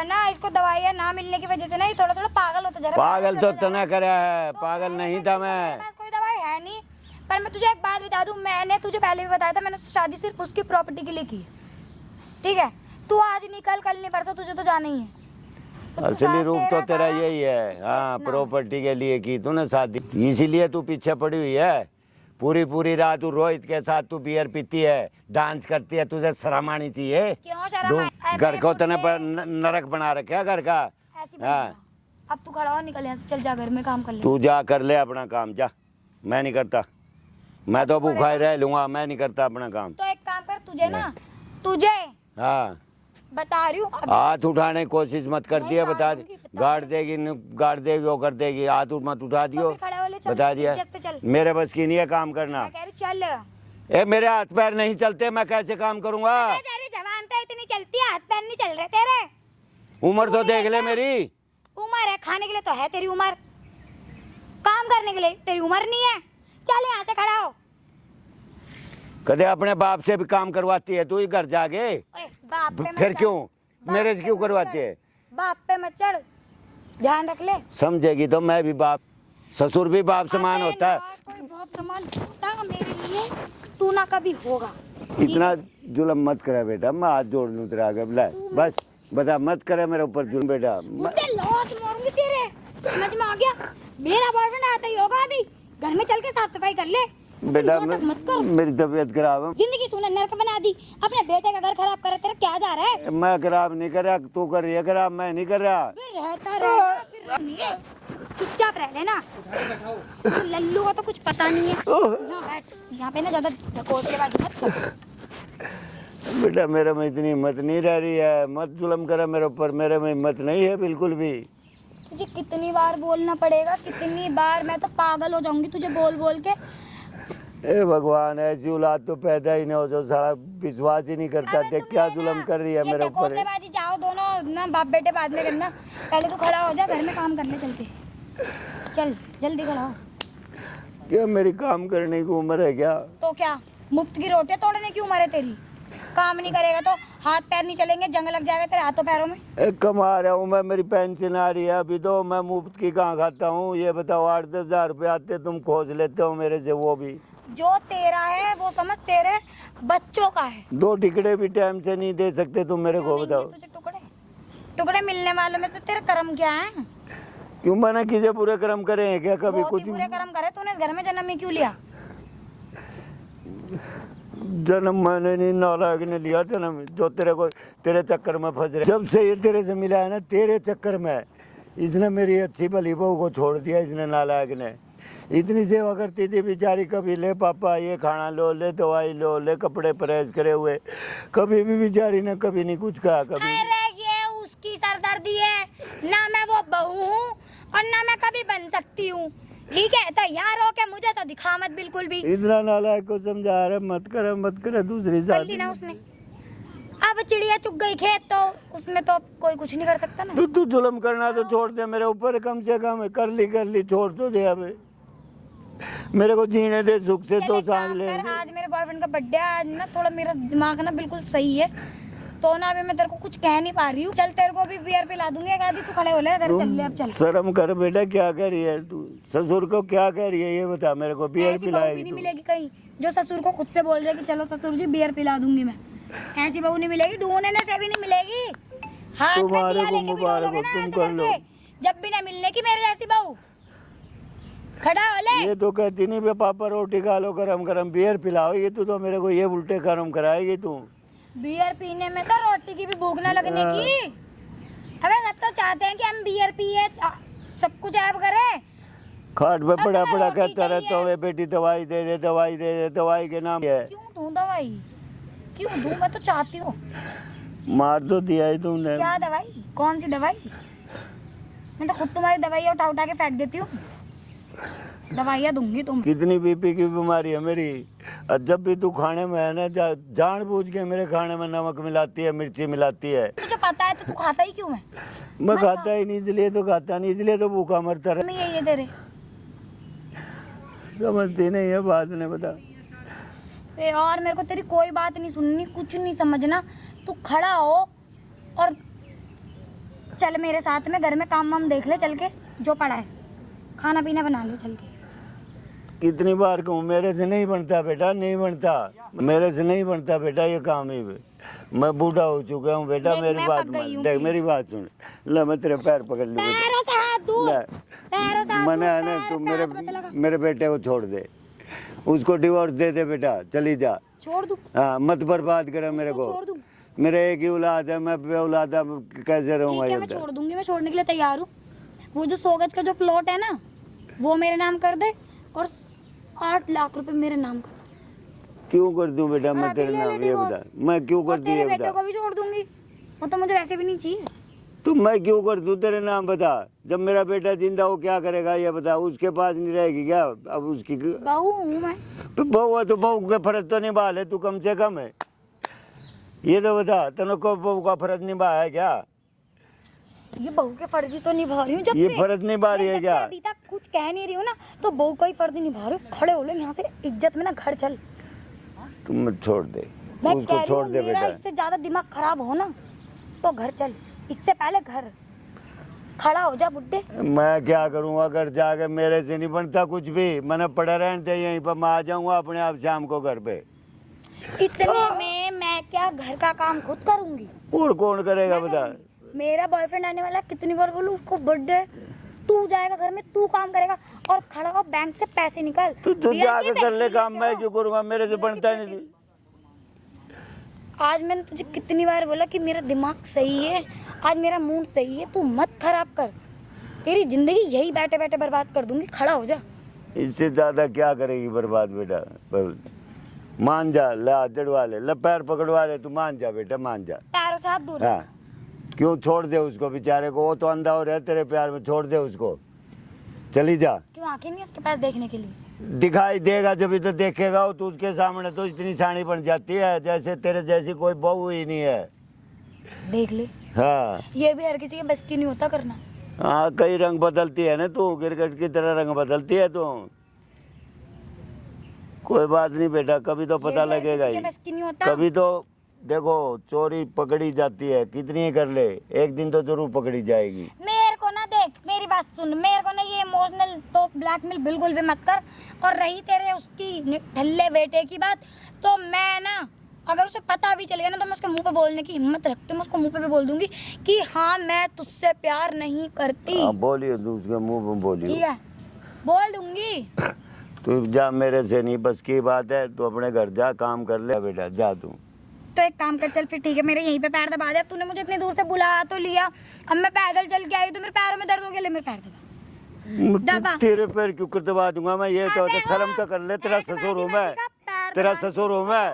ना, इसको दवाइयाँ ना मिलने की वजह से ना ये थोड़ा थोड़ा पागल होता जा रहा है। पागल तो तने करे है, पागल नहीं था मैं। मेरे पास कोई दवाई है नहीं, पर मैं तुझे एक बात बता दूं, मैंने तुझे पहले भी बताया था, मैंने शादी सिर्फ उसकी प्रॉपर्टी के लिए की, ठीक है? तू आज नहीं, कल नहीं, परसों तुझे तो जाना ही है। तो तू असली रूप तो तेरा सारा- यही है। हाँ, इतना। प्रॉपर्टी के लिए की तूने शादी, इसीलिए तू पीछे पड़ी हुई है। पूरी रात तू रोहित के साथ तू बियर पीती है, डांस करती है, तुझे शर्म आनी चाहिए। क्यों शर्म दो- आए? अरे घर को तने बुड्ढे, नरक बना रखा घर का। ऐसी बात हाँ। नहीं। अब तू खड़ा हो, निकल यहाँ से, चल जा घर में काम कर ले। तू जा कर ले अपना काम, जा। मैं नहीं करता, मैं तो भूखा ही रह लूंगा, मैं नहीं करता अपना काम। तो एक काम कर, तुझे ना, तुझे हाँ, बता रही हूँ अब- हाथ उठाने की कोशिश मत कर नहीं, दिया, बता गाड़ूंगी, बता गाड़ देगी वो कर देगी, हाथ मत उठा दियो, फिर खड़े हो ले, चल, बता दिया। इज्जत से चल। मेरे बस की नहीं है काम करना। मैं कह रही चल। ए मेरे हाथ पैर नहीं चलते, मैं कैसे काम करूंगा? मैं कह रही जवान तो इतनी चलती है, हाथ पैर नहीं चल रहे तेरे। उम्र तो देख ले मेरी। उम्र है, खाने के लिए तो है तेरी उम्र, काम करने के लिए तेरी उम्र नहीं है। चल यहाँ से खड़ा हो। कदे अपने बाप से भी काम करवाती है तू ही घर जाके, ओए, बाप पे मत फिर चढ़। क्यों बाप मेरे पे से क्यों मत करवाती चढ़। है? बाप पे मत चढ़, ध्यान रख ले। समझेगी तो मैं भी बाप, ससुर भी बाप समान अबे होता है। ना, कोई बाप समान होता मेरे लिए तू ना कभी होगा। इतना जुल्म मत करे बेटा, मैं हाथ जोड़ लूं तेरा आगे, बुला बस, बता मत करे मेरे ऊपर जुल्म बेटा। बुड्ढे लौट मारूंगी तेरे, समझ में आ गया? मेरा बॉयफ्रेंड आता ही होगा, अभी घर में चल के साफ सफाई कर ले। बेटा नाटक मत कर। मेरी तबीयत खराब है, जिंदगी तूने नर्क बना दी, अपने बेटे का घर खराब कर, तेरा क्या जा रहा है? मैं खराब नहीं कर रहा, तू कर रही है खराब, मैं नहीं कर रहा। फिर रहता रहेगा, फिर नहीं है। चुपचाप रह लेना, लल्लू का तो कुछ पता नहीं है। यहाँ बैठ, यहाँ पे ना ज्यादा ढकोसलेबाजी मत कर। बेटा मेरे में इतनी हिम्मत नहीं रह रही है, मत जुल्म करे मेरे ऊपर, मेरे में हिम्मत नहीं है बिल्कुल भी। तुझे कितनी बार बोलना पड़ेगा, कितनी बार? मैं तो पागल हो जाऊंगी तुझे बोल बोल के। ए भगवान, ऐसी औलाद तो पैदा ही नहीं हो जो सारा विश्वास ही नहीं करता। अबे देख तुम क्या ना, जुल्म कर रही है ये मेरे ऊपर। ढकोसलेबाजी जाओ दोनों ना, बाप बेटे बाद में करना, पहले तो खड़ा हो जा, घर में काम कर ले चल के। चल जल्दी खड़ा हो। क्या मेरी काम करने की उम्र है क्या? तो क्या मुफ्त की रोटियां तोड़ने की उम्र है तेरी? काम नहीं करेगा तो हाथ पैर नहीं चलेंगे, जंग लग जाएगा तेरे हाथों पैरों में। कमा रहा हूँ मैं, मेरी पेंशन आ रही है अभी तो, मैं मुफ्त की कहाँ खाता हूँ? ये बताओ, 8-10 हजार रुपये आते तुम खोज लेते हो मेरे से, वो भी जो तेरा है वो समझ तेरे बच्चों का है। 2 टिकड़े भी टाइम से नहीं दे सकते तुम मेरे को, क्यों बताओ। नहीं तुझे टुकड़े टुकड़े मिलने वालों में से तेरे कर्म क्या है? क्यों मना कीजिए, पूरे कर्म करे हैं क्या कभी? बहुत कुछ ही बुरे कर्म करे तूने, इस घर में जन्म ही क्यों लिया? जन्म मैंने नहीं, नालायक ने लिया जन्म, जो तेरे को तेरे चक्कर में फंस रहे। जब से ये तेरे से मिला है ना, तेरे चक्कर में इसने मेरी अच्छी भली बहू को छोड़ दिया, इसने नालायक ने। इतनी सेवा करती थी बेचारी, कभी ले पापा ये खाना लो, ले दवाई लो, ले कपड़े प्रेस करे हुए, कभी भी बेचारी ने कभी नहीं कुछ कहा कभी। अरे ये उसकी सरदर्दी है ना, मैं वो बहू हूँ और ना मैं कभी बन सकती हूँ। ठीक है, तैयार हो के मुझे तो दिखा मत बिल्कुल भी। इतना नालायक को समझा रहे मत करे दूसरी कर ली शादी। ना उसने, अब चिड़िया चुग गई खेत तो उसमें तो कोई कुछ नहीं कर सकता ना। तू जुल्म करना तो छोड़ दे मेरे ऊपर, कम से कम कर ली छोड़ तो दे। अब मेरे को जीने दे सुख से, चल तो एक सांस काम ले कर, आज मेरे बॉयफ्रेंड का बर्थडे है, आज ना थोड़ा मेरा दिमाग ना बिल्कुल सही है, तो ना अभी मैं तेरे को कुछ कह नहीं पा रही हूँ। चल तेरे को भी बियर पिला दूंगी एक आधी, तू खड़े हो ले, घर चल ले अब चल। शर्म कर बेटा, क्या कह रही है तू? ससुर को क्या कह रही है ये बता मेरे को। बियर ऐसी बहू भी पिलाएगी नहीं तू? मिलेगी कहीं जो ससुर को खुद से बोल रहे कि चलो ससुर जी बियर पिला दूंगी मैं। ऐसी बहू नहीं मिलेगी, ढूंढने से भी नहीं मिलेगी। हाथ में तुम्हारे दिया को लेके भी मुबारक ढूंढोगे हो, ना तुम ऐसे कर लो। करके। जब भी ना मिलने की मेरे जैसी बहू, खड़ा हो ले। ये तो कहती नहीं बे पापा रोटी खा लो गरम गरम, बियर पिलाओ। ये तो मेरे को ये उल्टे कर्म कराएगी तू। बियर पीने में तो रोटी की भी भूख ना लगने की। अबे सब तो चाहते हैं कि हम बियर पिए, सब कुछ ऐब करें। खाट पे पड़ा तो पड़ा रोटी कहता रहता चाहिए। हूँ बेटी दवाई दे दे, दवाई दे दे। दवाई के नाम है, क्यों दूं दवाई, क्यों दूं? मैं तो चाहती हूँ। मार तो दिया ही तुमने। क्या दवाई, कौन सी दवाई? मैं तो खुद तुम्हारी दवाई उठा उठा के फेंक देती हूँ। दवाइयाँ दूंगी तुम। कितनी बीपी की बीमारी है मेरी। और जब भी तू खाने में है ना, जानबूझ के मेरे खाने में नमक मिलाती है, मिर्ची मिलाती है। तुझे पता है तो तू खाता ही क्यों है? मैं खाता ही नहीं, इसलिए तो खाता नहीं, इसलिए तो भूखा मरता रहे। मैं यही है तेरे। समझती नहीं है बात ने, बता। और मेरे को तेरी कोई बात नहीं सुननी, कुछ नहीं समझना। तू खड़ा हो और चल मेरे साथ में, घर में काम वाम देख ले चल के, जो पड़ा है खाना पीना बना ले चल के। कितनी बार कहूँ, मेरे से नहीं बनता बेटा, नहीं बनता, मेरे से नहीं बनता बेटा ये काम ही। मैं बूढ़ा हो चुका हूँ बेटा, देख, मेरी मैं बात पक गई मान, हूँ, देख please। मेरी बात सुन। ले मैं तेरे पैर पकड़ लूँ। पैरों से हाथ दूर, पैरों से हाथ मना है दूर, ना, पैर तू पे मेरे हाथ मत लगा। मेरे बेटे को छोड़ दे, उसको डिवोर्स दे दे बेटा, चली जा। छोड़ दूं? हाँ, मत बर्बाद करे मेरे तो को। छोड़ दूं? मेरे एक ही औलाद है, मैं बेऔलाद कैसे रहूँगा ठीक है, ये मैं बता। छोड़ दूंगी, मैं छोड़ने के लिए तैयार हूँ। वो जो 100 गज का जो प्लॉट है ना, वो मेरे नाम कर दे और 8 लाख रुपए मेरे नाम कर। क्यों कर दूं बेटा और मैं अभी तेरे ले नाम, ले ये बता divorce। मैं क्यों और कर दी तेरे ये बेटे बता। को भी छोड़ दूंगी, वो तो मुझे वैसे भी नहीं चाहिए। तू मैं क्यों कर दूं तेरे नाम, बता। जब मेरा बेटा जिंदा वो क्या करेगा ये बता, उसके पास नहीं रहेगी क्या अब उसकी? बहू हूँ मैं। तो बहू है तो बहू का फर्ज तो निभा ले तू, कम से कम है। ये तो बता, तूने को बहू का फर्ज निभाया है क्या? ये बहू के फर्जी तो निभा रही हूँ जब ये से। फर्ज निभा रही है मैं जब क्या? से अभी तक कुछ कह नहीं रही हूँ ना, तो बहू का ही फर्ज निभा रही हूँ। खड़े हो लो यहाँ से, इज्जत में ना घर चल। तुम मत छोड़ दे मैं कह उसको, रही छोड़ हूँ दे मेरा बेटा। इससे ज्यादा दिमाग खराब हो ना तो घर चल, इससे पहले घर। खड़ा हो जा बुड्ढे। मैं क्या करूँ, अगर जाके मेरे से नहीं बनता कुछ भी, मैंने पड़ा रहने दे यहीं पर, मैं आ जाऊंगा अपने आप शाम को घर पे। इतने में मैं क्या घर का काम खुद करूंगी? और कौन करेगा बता? मेरा बॉयफ्रेंड आने वाला है, कितनी बार बोलूं उसको बर्थडे, तू जाएगा घर में, तू काम करेगा और खड़ा हो बैंक से पैसे निकाल। तू बियर जाके की कर ले बैटरी काम, लेते मैं हो। क्यों करूँगा, मेरे से बनता ही नहीं। आज मैंने तुझे कितनी बार बोला कि मेरा दिमाग सही है, आज मेरा मूड सही है, तू मत खराब कर। तेरी जिंदगी यही बैठे बैठे बर्बाद कर दूंगी। खड़ा हो जा। इससे ज्यादा क्या करेगी बर्बाद बेटा? मान जा, ले हाथ जड़वा ले, ले पैर पकड़वा ले, तू मान जा बेटा, मान जा। पैरों से हाथ दूर। हाँ, क्यों छोड़ दे उसको बेचारे को, वो तो अंधा हो रहा है तेरे प्यार में, छोड़ दे उसको, चली जा। क्यों आंखें नहीं उसके पास देखने के लिए? दिखाई देगा जब ही तो देखेगा वो, तो उसके सामने तो इतनी सानी बन जाती है जैसे तेरे जैसी कोई बहू ही नहीं है। देख ले, हाँ ये भी हर किसी के बस की नहीं होता करना। हाँ, कई रंग बदलती है ना तू, क्रिकेट की तरह रंग बदलती है तू। कोई बात नहीं बेटा, कभी तो पता ये भी हर लगेगा किसी ही, के बस की नहीं होता। कभी तो देखो चोरी पकड़ी जाती है, कितनी ही कर ले, एक दिन तो जरूर पकड़ी जाएगी। मेरे को ना देख, मेरी बात सुन, मेरे को ना ये इमोशनल तो ब्लैकमेल बिल्कुल भी मत कर। और रही तेरे उसकी ठल्ले बेटे की बात, तो मैं ना अगर उसे पता भी चल गया ना, तो मैं उसके मुंह पे बोलने की हिम्मत रखती हूँ। मैं उसको मुंह पे भी बोल दूंगी कि हाँ मैं तुझसे प्यार नहीं करती। हाँ बोलिए, तू उसके मुंह में बोलिए, ठीक है, बोल दूंगी। तू जा, मेरे से नहीं बस की बात है, तू अपने घर जा, काम कर ले बेटा, जा तू। तो एक काम कर, चल फिर ठीक है, मेरे यहीं पे पैर दबा दे। अब तूने मुझे इतनी दूर से बुला तो लिया, अब मैं पैदल चल के आई तो मेरे पैरों में दर्द हो गया। ले मेरे पैर दबा। तेरे पैर क्यों कर दबा दूंगा मैं, ये तो शर्म तो कर ले, तेरा ससुर हूँ मैं, तेरा ससुर हूँ मैं।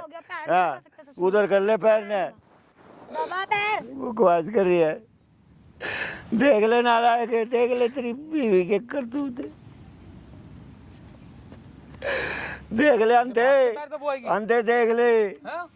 हाँ, उधर कर ले पैर ने, दबा पैर। बकवास कर रही है। देख ले नालायक है, देख ले तेरी बीवी के करतूत। देख ले अंधे, पैर तो बुआएगी। अंधे देख ले। हाँ?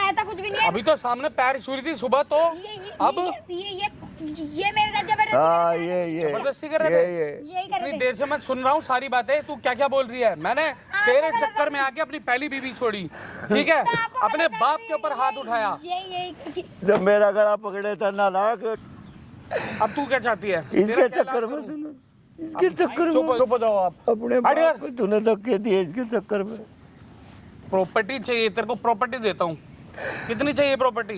ऐसा कुछ भी नहीं है। अभी तो सामने पैर छू रही थी सुबह तो अब ये मेरे साथ जबरदस्ती हाँ ये जबरदस्ती कर रहे थे। यही कर इतनी रहे थे। देर से मैं सुन रहा हूँ सारी बातें, तू क्या क्या बोल रही है। मैंने तेरे चक्कर में आके अपनी पहली बीवी छोड़ी, ठीक है, अपने बाप के ऊपर हाथ उठाया। यही जब मेरा गला पकड़े था नालायक, अब तू क्या चाहती है? इसके चक्कर में तूने, इसके चक्कर चुप में चुप हो जाओ आप। अपने बाप को तूने धक्के दिए इसके चक्कर में। प्रॉपर्टी चाहिए तेरे को, प्रॉपर्टी देता हूँ। कितनी चाहिए प्रॉपर्टी?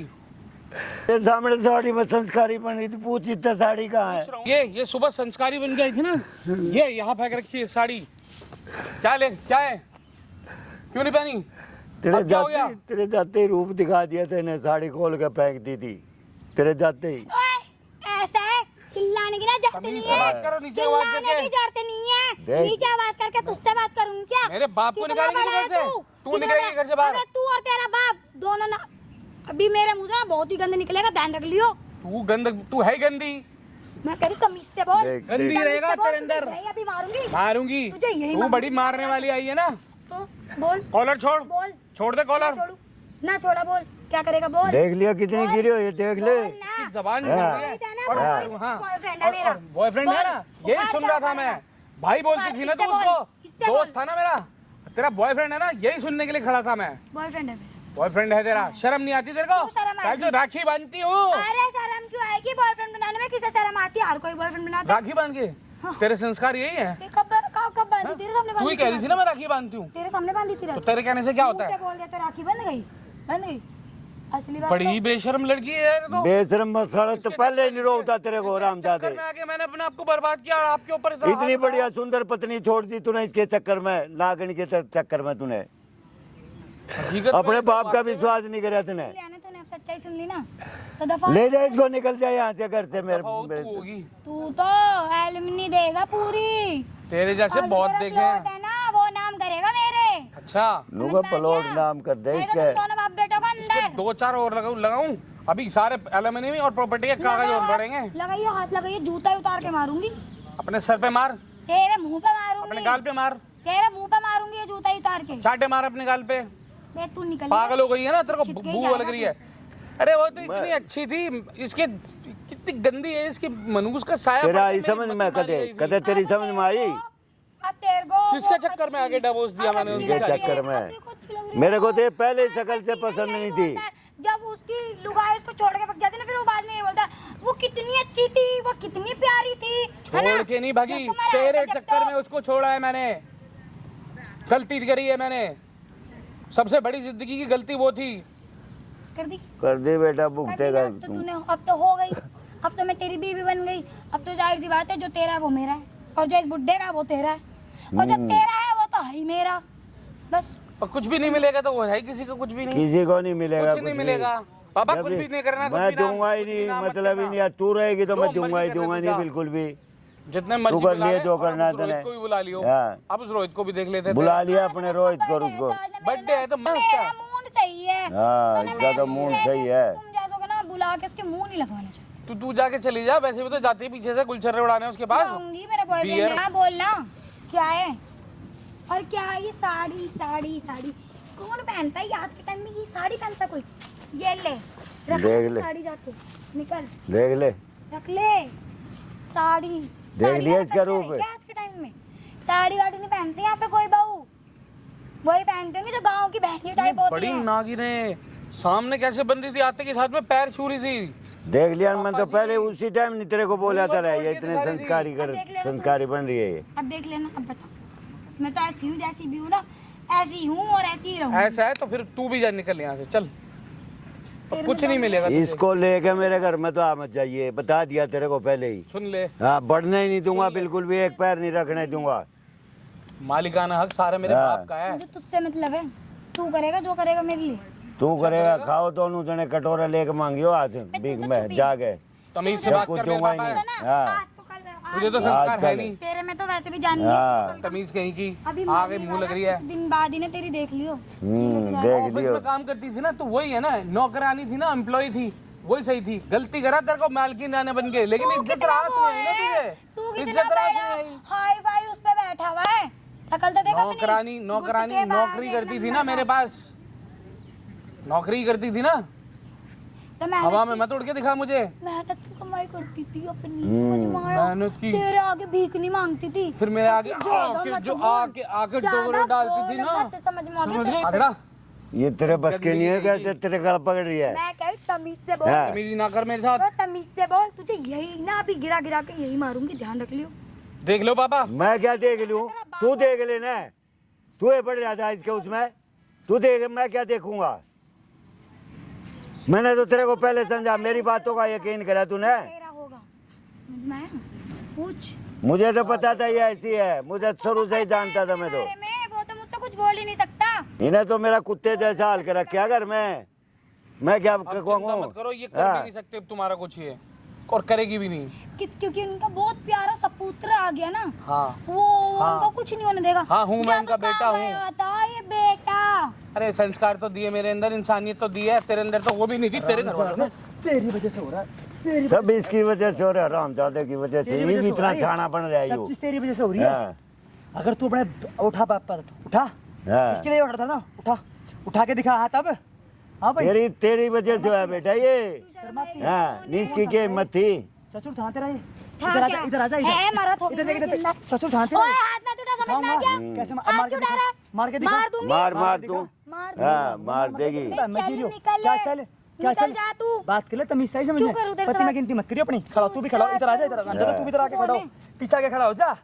ये सामने साड़ी में संस्कारी बन रही थी, पूछ इतना साड़ी कहाँ है? ये सुबह संस्कारी बन गई थी ना, ये यहाँ फेंक रखी है साड़ी। क्या है, क्यों नहीं पहनी? अब क्या हो गया? तेरे जाते ही रूप दिखा दिया था, इन्हें साड़ी खोल के फेंक दी थी तेरे जाते ही। ओए, ऐसा है चिल्लाने की ना जरूरत नहीं तमीज से बात है। करो, नीचे आवाज चिल्लाने करके। की जरूरत नहीं है। देख। नीचे आवाज करके तुझसे बात करूंगी क्या? मेरे बाप को कितना निकालेगी बड़ा है घर से? तू कितना निकलेगी बड़ा- घर से बाहर? अबे तू और तेरा बाप दोनों ना, अभी मेरे मुंह से ना बहुत ही गंद निकलेगा, ध्यान रख लियो। तू है गंदी, मैं कह रही तमीज से बोल। देख, गंदी देख। रहेगा तेरे अंदर। नहीं, अभी मारूंगी। मारूंगी। तुझे यही तू मारूंगी। बड़ी मारने वाली आई है ना। तो बोल कॉलर छोड़, बोल। छोड़ दे ना कॉलर। छोड़ू ना छोड़ा, बोल क्या करेगा बोल। देख लिया कितनी गिरी हो, ये देख ले। बोल ना। जबान हाँ। निकल रही है। और हाँ, बॉयफ्रेंड है मेरा। बॉयफ्रेंड है ना, बोल, यही बात सुन क्या रहा था कर रहा मैं। है? भाई बोलती थी ना तू किससे उसको, बोल? किससे दोस्त बोल? था ना मेरा। तेरा बॉयफ्रेंड है ना, यही सुनने के लिए खड़ा था मैं। बॉयफ्रेंड है मेरा। बॉयफ्रेंड है तेरा, शर्म नहीं आती तेरे को? क्यों शर्म क्या आती? जो राखी बांधती हूँ, अरे शर्म क्यों आएगी बॉयफ्रेंड बनाने में? किसे शर्म आती है? हर कोई बॉयफ्रेंड बनाता है। राखी बांध के तेरे संस्कार यही है? ये कब बांधी? तेरे सामने तू ही बांधी कह रही थी ना मैं राखी बांधती हूँ, तेरे सामने बांधी थी तो राखी। तेरे कहने से क्या होता मुझसे है? बोल दिया तो राखी बंध गई, बंध गई। असली बात बड़ी बेशर्म लड़की है यार तो। बेशरम मसाला तो पहले नहीं रोकता तेरे को, चक्कर रामजादे। में आके मैंने अपने आप को बर्बाद किया और आपके ऊपर इतना इतनी हाथ बढ़िया सुंदर पत्नी छोड़ दी तूने इसके चक्कर में, नागन के चक्कर में तूने उठाया। हकीकत में अपने तो बाप का वाकई में विश्वास नहीं करा तूने। लिया तूने, अब सच्चाई सुन ली ना तो दफा ले जा इसको, निकल जाए यहाँ से, घर से मेरे दफा हो, तू मेरे- होगी। तू तो एलुमनी देगा पूरी। तेरे जैसे और बहुत मेरा देखे प्लॉट हैं। है ना, वो नाम करेगा मेरे। अच्छा, लोगों प्लॉट नाम कर दे नहीं तो इसके। तुम दोनों बाप बेटों का अंदर दो चार और लगाऊं अभी सारे एलुमिनियम और प्रॉपर्टी के कागज और बढ़ेंगे। लगाइए, हाथ लगाइए, जूता ही उतार के मारूंगी। अपने सर पे मार, तेरे मुंह पे अपने मारूंगी, गाल पे मार, तेरे मुंह पे मारूंगी ये जूता ही उतार के। चाटे मार अपने गाल पे। बे तू निकल पागल हो गई है ना, तेरे को छिपके बू जाएगा लग रही है। अरे वो तो इतनी अच्छी थी, इसके कितनी गंदी है इसकी मनूस का साया। तेरा पड़ के आई मेरी समझ मत में मारी कदे गई थी। कदे तेरी समझ में आई? अब तेरे को किसके वो चक्कर में अच्छी- आके डिवोर्स दिया अब मैंने अच्छी उनके लग रही चक्कर है, में। अब देखो अच्छी लग रही है। मेरे को तो ये पहले शकल से पसंद नहीं थी। जब उसकी लुगाई उसको छोड़ के भाग जाती ना, फिर वो बाद में ये बोलता है, वो कितनी अच्छी थी, वो कितनी प्यारी थी, है ना? छोड़ के नहीं भागी, जब तुम्हारा तेरे है तो जब चक्कर तो- में उसको छोड़ा है मैंने। गलती करी है मैंने, सबसे बड़ी जिंदगी की गलती वो थी। कर दी कर दे बेटा, कर दी भुगतेगा ना, तो तू। तूने अब तो हो गई, अब तो मैं तेरी बीवी बन गई। अब तो जाहिर सी बात है, जो तेरा है वो मेरा है, और जो इस बुड्ढे का है वो तेरा है, और जब तेरा है वो तो है ही मेरा। बस और कुछ भी नहीं मिलेगा तो वो है किसी का कुछ भी नहीं। किसी को नहीं मिलेगा, कुछ नहीं मिलेगा पापा, कुछ भी नहीं करना, कुछ मैं भी ना- दूंगा ही कुछ भी नहीं, ना मत मतलब ही करना। नहीं यार। तू रहेगी तो जो मैं मर्जी दूंगा ही करना दूंगा तू नहीं जा। बिल्कुल भी। जितने मर्जी तू कर बुला लिए ले, जो और करना उस रोहित तूने। को भी बुला लियो। हाँ। अब उस रोहित को भी देख लेते थे। बुला लिया अपने रोहित को, उसको। बर्थडे है तो मैं मेरा उसका। मूड सही है। हाँ, तो ना इसका मैं तो मूड जैसे- सही है। तुम जैसों को ना बुला के उसके मुंह नहीं लगवाना चाहिए। तू जाके चली जा, वैसे भी तो जाती है पीछे से गुलछर्रे उड़ाने उसके पास। जाऊंगी, मेरा बॉयफ्रेंड बियर। है। हाँ, बोलना क्या है और क्या है ये साड़ी साड़ी साड़ी कौन पहनता है? आज के टाइम में ये साड़ी पहनता कोई? ये ले रख देख ले। साड़ी, जाके निकल देख ले, रख ले साड़ी। देख साड़ी लिया का इसका कल्चर रूप है है। क्या आज के टाइम में? साड़ी वाड़ी नहीं पहनते यहाँ पे कोई बहू, वही पहनते होंगे जो गाँव की बहनी टाइप होती बड़ी है। नागिन है, सामने कैसे बन रही थी, आते के साथ में पैर छू रही थी। देख लिया। मैं तो पहले उसी टाइम नहीं तेरे को बोला था रहा, ये इतने दिखा रही थी। संस्कारी कर, अब देख लेना तू। संस्कारी बन रही है ये। अब देख लेना, अब बता। मैं तो ऐसी हूँ जैसी भी हूँ ना, ऐसी हूँ और ऐसी ही रहूँ। ऐसा है तो फिर तू भी जा, निकल यहाँ से चल। अब कुछ नहीं मिलेगा तुझे। इसको लेके मेरे घर में तो आ मत जाइए, बता दिया तेरे को पहले ही। सुन ले, हाँ, बढ़ने ही नहीं दूंगा बिल्कुल भी, एक पैर नहीं रखने दूंगा। मालिकाना हक सारा मेरे हाँ। बाप का है। मुझे तुझसे मतलब है, तू करेगा जो करेगा मेरे लिए। तू करेगा, खाओ तो उन्होंने कटोरा लेके मांगियो आज भीख में जाके। तमीज से सब बात कुछ कर मेरे दूंगा ही पापा नहीं। है। ना हाँ। आज तो कल आज तुझे तो भी- संस्कार है आजकल। नहीं, तेरे में तो वैसे भी जान हाँ। नहीं। तमीज कहीं की। अभी आगे मरने मुंह लग वाला रही है। कुछ दिन बाद ही ने तेरी देख लियो। देख ऑफिस लियो। में काम करती थी ना, तो वही है ना, नौकरानी थी ना, एम्प्लॉय थी, वही सही थी। गलती करा तेरे को मालकिन आने बन के, लेकिन तू इज्जत कितना रास वो में आई ना है? तू तुझे, कितना इज्जत रास में बड़ा आई। हाई फाई उस पे बैठा हुआ है, अकल तो देखा नौकरानी नौकरानी नौकरी करती थी ना मेरे पास, नौकरी करती थी ना, तो मैं हवा में मत उड़ के दिखा मुझे। मेहनत की कमाई करती थी अपनी, मुझे मारा, मेहनत की। तेरे आगे भीख नहीं मांगती थी, फिर मेरे आगे ज्यादा आके मत जो बोल। आके आके डोरे ज्यादा डालती थी बोल ना, मत, समझ में आ समझ गया? गई आगड़ा। ये तेरे बस के नहीं है क्या? तेरे गल पकड़ रही है। मैं कह रही तमीज से बोल, हाँ। मेरी ना कर मेरे साथ। तो तमीज से बोल, तुझे यही ना अभी गिरा गिरा के यही मारूंगी, ध्यान रख लियो। देख लो पापा, मैं क्या देख लूं? तू देख लेना, तू है बढ़ जाता है इसके उसमें, तू देख, मैं क्या देखूंगा? मैंने तो तेरे को पहले समझा, मेरी बातों का यकीन करा तूने। तेरा होगा, समझ में आया? पूछ मुझे तो पता था ये ऐसी है, मुझे शुरू से ही जानता था मैं तो। बारे में वो तो मुझसे कुछ बोल ही नहीं सकता। इन्हें तो मेरा कुत्ते जैसा हाल कर रखा घर में, मैं क्या अब चिंता मत करो, ये कर भी नहीं सकते अब तुम्हारा कुछ ये, और करेगी भी नहीं। क्योंकि उनका बहुत प्यारा सपूत्र आ गया ना, हाँ वो हाँ। उनको कुछ नहीं होने देगा। हाँ, हूँ मैं जब उनका बेटा काम हूँ। आया था ये बेटा, अरे संस्कार तो दिए मेरे अंदर, इंसानियत तो दी है, तेरे अंदर तो वो भी नहीं थी, तेरे घर वालों ने। तेरी वजह से हो रहा है, सब इसकी वजह से हो रहा है, रामजादे की वजह से, ये भी इतना छाना बन रहा है सब यू। चीज तेरी वजह से हो रही है। हाँ, अगर तू अपने उठा बाप पर उठा, हाँ। इसके लिए उठा था ना, उठा उठा के दिखा, हाँ तब, हाँ भाई तेरी तेरी वजह से है बेटा ये। शर्माती है। हाँ, इसकी क्या हिम्मत थी? ससुर था तेरा ये, था इधर आजा, क्या? इधर आजा, है, मारा थोड़ी इधर देख, ना, इधर चिल्ला। देख, ससुर था तेरा ओए ये। हाथ में तुझे समझ में आ गया? कैसे हाथ मार के क्यों उठा दिखा, रहा है? मार के दिखा, मार दूंगी। मार मार तू। मार हाँ, मार देगी। मैं चल, जी रही हूँ। निकल क्या ले। चल, क्या निकल चल, जा तू। बात कर ले तमीज सही समझ क्यों में, करूँ उधर पति से में गिनती मत करियो अपनी। खड़ा तू भी खड़ा हो, इधर आजा, इधर आजा, तू भी इधर आके खड़ा हो, पीछे आके खड़ा हो जा,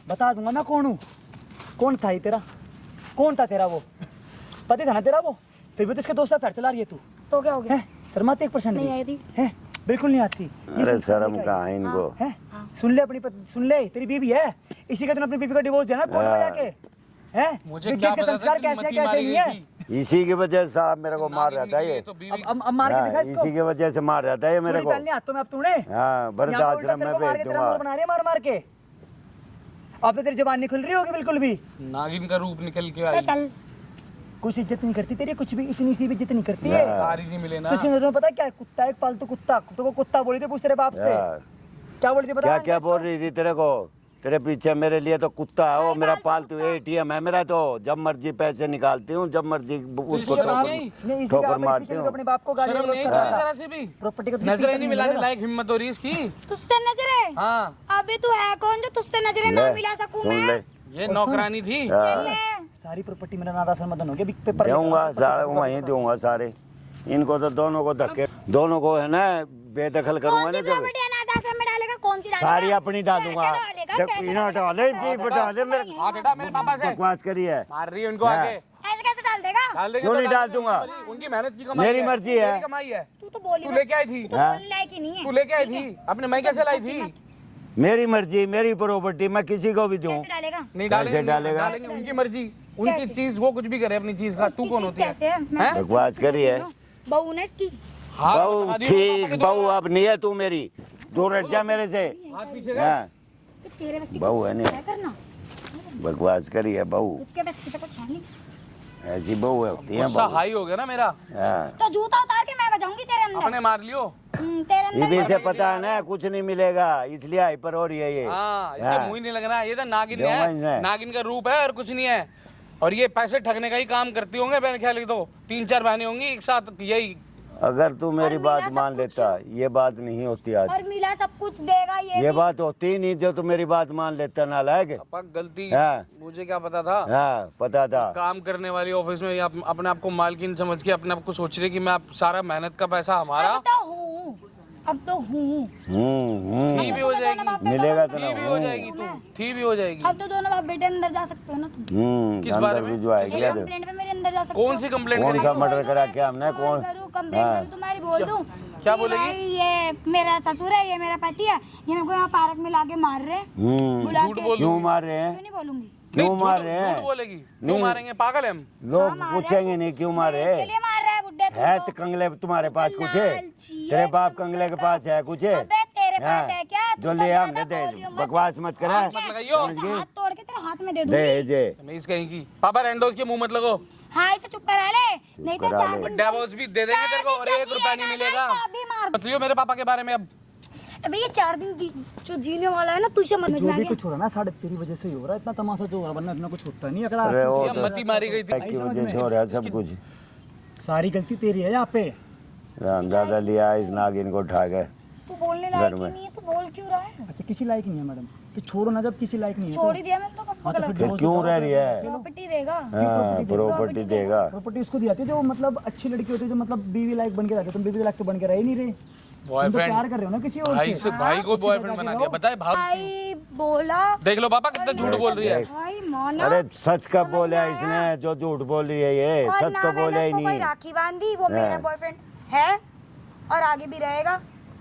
बता दूंगा मैं कौन हूँ। कौन था ये तेरा, कौन था तेरा वो पति था ना तेरा वो, फिर भी तो इसके दोस्त साथ चला रही है तू, तो क्या हो गया? है शर्माते 1% नहीं आई थी। है, बिल्कुल नहीं आती। ये अरे संस्कार शर्म लेके कहाँ आई। है इनको? है, सुन ले अपनी सुन ले, तेरी बीवी है, इसी का तूने अपनी बीवी का डिवोर्स देना कोर्ट में जाके, है? मुझे विद्युत क्या के पता था संस्कार कि कैसे मती कैसे मारी नहीं गई है। थी। इसी की वजह से साहब मेरे को मार रहा था ये। तो बीवी अब मार के दिखा हाँ, इसको, इसी की वजह से मार रहा था ये मेरे चूड़ी को। पहननी हाथों में अब तूने, हाँ, वृद्धाश्रम में भेज तेरा दूंगा। मोर बना रही है मार मार के। अब तो तेरी जबान नहीं खुल रही होगी बिल्कुल भी, नागिन का रूप निकल के तो आई, चल, कुछ इज्जत नहीं करती तेरी, कुछ भी इतनी सी भी इज्जत नहीं करती है। संस्कार ही नहीं मिले ना। तो इसकी नजर में पता है क्या है? कुत्ता, एक पालतू कुत्ता, कुत्ते को कुत्ता बोली थी, पूछ तेरे बाप से हाँ। क्या बोली थी बता। क्या क्या बोल रही थी तेरे को? तेरे पीछे मेरे लिए तो कुत्ता है वो, मेरा पालतू ATM है मेरा, तो जब मर्जी पैसे निकालती हूँ, जब मर्जी उसको शर्म ठोकर नहीं? नहीं, इसी ठोकर का मारती इसी के हूँ। अपने बाप को गाली शर्म गलौज नहीं करा। तुझे जरा सी भी? प्रॉपर्टी का नजरें नहीं मिलाने लायक हिम्मत हो रही है इसकी। तुझसे नजरे? हाँ, अबे तू है कौन जो तुझसे नजरे ना मिला सकूं सुन ले। मैं? ये नौकरानी थी। हाँ, ले। सारी प्रॉपर्टी मेरा नादा सरमदन हो गया, बिग पेपर दूंगा सारे, वहीं दूंगा सारे। इनको तो दोनों को धक्के, दोनों को है ना बेदखल करूंगा कौन ना सी जब प्रॉपर्टी अनाथ आश्रम में डालेगा? कौन सी डालेगा? सारी अपनी डालूंगा। कैसे डालेगा? जब कैसे इन्हों डाले जी डाले मेरे हाँ बेटा, मेरे पापा से बकवास करी है। मार रही है उनको हाँ। आगे। ऐसे कैसे डाल देगा? डाल देंगे क्यों तो नहीं डाल दूंगा? उनकी मेहनत की कमाई मेरी है। मर्जी है। मेरी कमाई है। तू तो बोली तू मत। लेके आई थी, तू तो हाँ। बोलने लायक ही नहीं है। तू लेके आई थी अपने, मैं कैसे लाई थी? मेरी मर्जी, मेरी प्रॉपर्टी, मैं किसी को भी दूं। कैसे डालेगा? नहीं कैसे डालेंगे, डालेगा? डालेंगे, उनकी मर्जी, उनकी चीज, वो कुछ भी करे अपनी चीज का। तू उसकी कौन चीज होती है? कैसे है? मैं हैं? बकवास करी है। बहू ने इसकी। हाथ बहू बता दियो मेरे पापा ठीक, के बहू दो। अब नहीं है तू मेरी, दूर हट जा मेरे से। हाथ पीछे कर। हाँ, तेरे बस की बहू है नहीं, क्या करना? बकवास करी है बहू, उसके बस की तो कुछ है नहीं। ऐसी बहू है होती है गुस्सा बहू। हाई हो गया ना मेरा, हाँ, तो जूता उतार के मैं बजाऊंगी तेरे अंदर। अपने मार लियो। तेरे ये भी अंदर से पता है ना कुछ नहीं मिलेगा, इसलिए हाइपर हो रही है ये। हाँ, इसके हाँ। मुंह ही नहीं लग रहा। ये तो नागिन जो मन है, है। नागिन का रूप है और कुछ नहीं है। और ये पैसे ठगने का ही काम करती होंगे मेरे ख्याल से। तो 3-4 बहनें होंगी एक साथ यही। अगर तू मेरी और मिला बात सब मान कुछ। लेता, ये बात नहीं होती आज, और मिला सब कुछ देगा ये ये भी। बात होती ही नहीं जो तू मेरी बात मान लेता, नालायक। पापा गलती, हाँ। मुझे क्या पता था। हाँ, पता था। काम करने वाली ऑफिस में या अपने आप को मालकिन समझ के अपने आप को सोच रही कि मैं सारा मेहनत का पैसा हमारा। अब तो हूँ, अब तो हूँ। थी भी हो जाएगी, मिलेगा तो थी भी हो जाएगी, तू थी भी हो जाएगी। अब तो दोनों बाप बेटे अंदर जा सकते हो ना तुम। किस बारे में? जो आएगी यार। कंप्लेंट पे मेरे अंदर जा सकते हो। कौन सी कंप्लेंट कौन सा करेगी? मर्डर करा क्या हमने? कौन? करूँ कंप्लेंट हाँ। करूँ तुम्हारी बोल दूँ? क्या कि बोलेगी? भाई ये मेरा ससुर है, ये मेरा पति है, ये मेरे को यहाँ पार्क में लाके मार रहे हैं, बुला झूठ के। बोल क्यों मार रहे क्यों हैं? नहीं बोलूंगी? क्यों नहीं, मार झूठ रहे हैं? झूठ बोलेगी। क्यों नहीं। मारेंगे? पागल है हम। लोग हाँ, मार रहे पूछेंगे हैं। नहीं क्यों मार रहे इसके हैं? लिए मार रहा है बुड्ढे तुम है तो। तो कंगले तुम्हारे पास कुछ है? लालची तेरे है बाप तुम कंगले के तो। पास है कुछ है? अबे तेरे पास हाँ। है क्या? तू जो तो ले ज्यादा हमने दे बोलियो दो, मत। बकवास मत करा। हाथ मत लगाइयो। हाथ तोड़ के तेरे हाथ में दे दूंगी। दे जे मैं कहीं की पापा रेंडोज के मुंह मत लगो। हाँ इसे चुप करा ले, नहीं तो करा 4 ले। दिन डिवोर्स भी दे देंगे तेरे को और 1 रुपया नहीं मिलेगा। अभी मार मत लियो मेरे पापा के बारे में अब। अबे ये 4 दिन जो जीने वाला है ना, तू इसे समझ में जो आ भी गया। कुछ हो रहा है ना साढ़े तेरी वजह से ही हो रहा है, इतना तमाशा जो हो रहा है, वरना इतना कुछ होता नहीं। अगर अरे वो आज ये मती मारी गई थी। की वजह से हो रहा है सब कुछ। सारी गलती तेरी है यहाँ पे। रामदादा लिया इस नागिन को उठा के। तू बोलने घर लायक में। ही नहीं है, तू बोल क्यों रहा है? अच्छा किसी लायक नहीं है मैडम, तो छोड़ो ना, जब किसी लायक नहीं है छोड़ ही दिया मैंने तो कब हाँ, तो पकड़ा। फिर फिर डिवोर्स क्यों हो रह रही है? प्रॉपर्टी देगा। हाँ प्रॉपर्टी देगा। प्रॉपर्टी उसको दी जाती है जो मतलब अच्छी लड़की होती है, जो मतलब बीवी लायक बन के रहती है। तुम बीवी लायक तो बन के रह ही नहीं रहे, तुम तो बॉयफ्रेंड प्यार कर रहे हो ना किसी और भाई से। से भाई को बॉयफ्रेंड बना दिया, बताए भाव। भाई बोला, देख लो पापा कितना झूठ बोल रही है। भाई माना। अरे सच का बोला इसने, जो झूठ बोल रही है ये, और सच ना तो मैंने बोला ही उसको कोई नहीं। राखी बांधी, वो मेरा हाँ। बॉयफ्रेंड है और आगे भी रहेगा।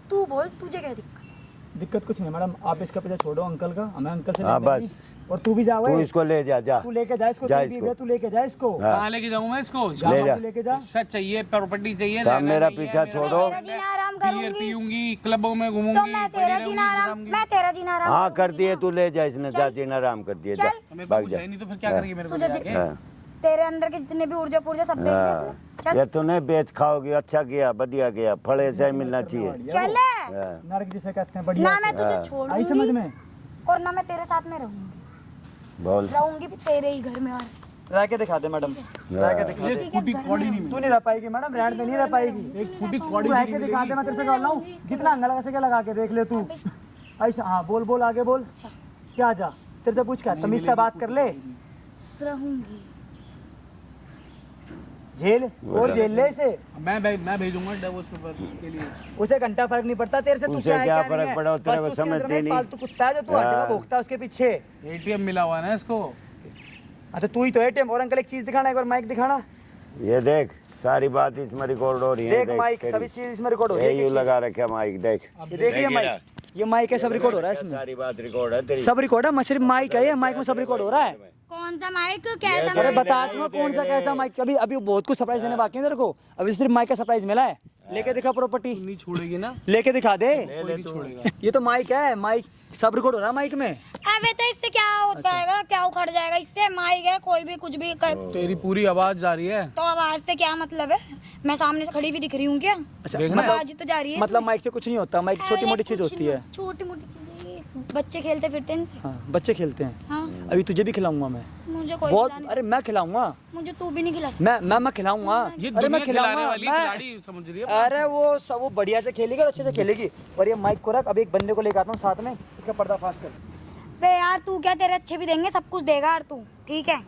तू बोल, तुझे क्या दिक्कत? दिक्कत कुछ नहीं मैडम, आप इसका पीछा छोड़ो अंकल का, हमें अंकल से हाँ, लेने बस। की। और तू भी जा, तू इसको ले जा, जा तू लेके जा इसको, जा तेरी बीवी इसको। है, तू लेके जा इसको। हाँ। कहाँ लेके जाऊँ मैं इसको? जा ले वहाँ जा। पे लेके जा। सच चाहिए, प्रॉपर्टी चाहिए, तो रहना मेरा नहीं है, पीछा मेरा छोड़ो। तेरा जीना आराम बियर करूंगी पीऊंगी, क्लबों में तो घूमूंगी, मैं पड़ी तेरा रहूंगी, जीना आराम, घूमूंगी। मैं तेरा जीना आराम हाँ कर करूंगी दिए, ना। तू ले जा इसने, जा जीना आराम कर दिए, जा मेरे को भाग कुछ जा। है नहीं तो फिर क्या करेगी मेरे को तुझे ले जाके? हाँ। तेरे अंदर के जितने भी ऊर्जा पूर्जा सब दे दिए हाँ। अपने। चल ये तूने बेच खाओगी, अच्छा किया, बढ़िया किया, फल ऐसा ही मिलना चाहिए। चल हाँ। नरक जिसे कहते हैं, बढ़िया ना मैं से। तुझे हाँ। आई समझ छोड़ूंगी में? और ना मैं तेरे साथ में रहूंगी, बोल। रहूंगी भी तेरे ही घर में। और रह के दिखा दे मैडम, रह के दिखा दे। किसी के घर में रहूंगी। तू नहीं रह पाएगी मैडम, रहने में नहीं रह पाएगी। एक फूटी तू कौड़ी रह के दिखा दे, मैं तेरे से कह रहा हूँ, जितना अंगड़ा से क्या लगा के देख ले तू। ऐसा हाँ, बोल बोल आगे बोल। अच्छा। क्या जा, तेरे से पूछ क्या, तमीज से बात कर ले। रहूंगी। जेल और जेल ले इसे, मैं भेजूंगा डिवोर्स पेपर के लिए। उसे घंटा फर्क नहीं पड़ता तेरे से। तू उसे क्या है क्या क्या फर्क नहीं है। पड़ा, तेरे बस को उसके समझ अंदर में नहीं। फालतू कुत्ता है जो तू हर जगह हाँ। भोगता है उसके पीछे। एटीएम मिला हुआ है ना इसको। अच्छा तू ही तो एटीएम। और अंकल एक चीज दिखाना, एक बार माइक दिखाना। ये देख, सारी बात इसमें रिकॉर्ड हो रही है। देख माइक, सभी चीज इसमें रिकॉर्ड हो रही है। यू लगा रखा माइक, देख। ये देखिए माइक, ये माइक है, सब रिकॉर्ड हो रहा है इसमें, सारी बात रिकॉर्ड है तेरी। सब रिकॉर्ड है। मैं सिर्फ माइक है, ये माइक में सब रिकॉर्ड हो रहा है। कौन सा माइक, कैसा अरे माइक? बता दूंगा कौन सा कैसा माइक। अभी अभी बहुत कुछ सरप्राइज देने बाकी है तेरे को, अभी सिर्फ माइक का सरप्राइज मिला है। लेके दिखा प्रॉपर्टी, नहीं छोड़ेगी ना, लेके दिखा दे। कोई नहीं छोड़ेगा। ये तो माइक है, माइक सब रिकॉर्ड हो रहा है माइक में। अबे तो इससे क्या हो जाएगा, क्या उखड़ जाएगा इससे? माइक है, कोई भी कुछ भी कर। तेरी पूरी आवाज जा रही है। तो आवाज से क्या मतलब है? मैं सामने से खड़ी भी दिख रही हूँ क्या? अच्छा देखना। आवाज तो जा रही है मतलब माइक से कुछ नहीं होता, माइक छोटी मोटी चीज होती है। छोटी मोटी चीजें, बच्चे खेलते फिरते हैं इनसे। हाँ बच्चे खेलते हैं। हाँ, अभी तुझे भी खिलाऊंगा मैं मुझे कोई बहुत। खिला नहीं अरे मैं खिलाऊंगा, सकता। मुझे तू भी नहीं खिला सकता। मैं खिलाऊंगा। ये अरे मैं दुनिया खिलाने खिलाऊंगा वाली मैं। खिलाड़ी समझ रही है। अरे वो सब वो बढ़िया से खेलेगी और अच्छे से खेलेगी। और ये माइक को रख, अभी एक बंदे को लेकर आता हूँ साथ में, इसका पर्दाफाश कर। बे यार तू क्या, तेरे अच्छे भी देंगे, सब कुछ देगा यार तू, ठीक है?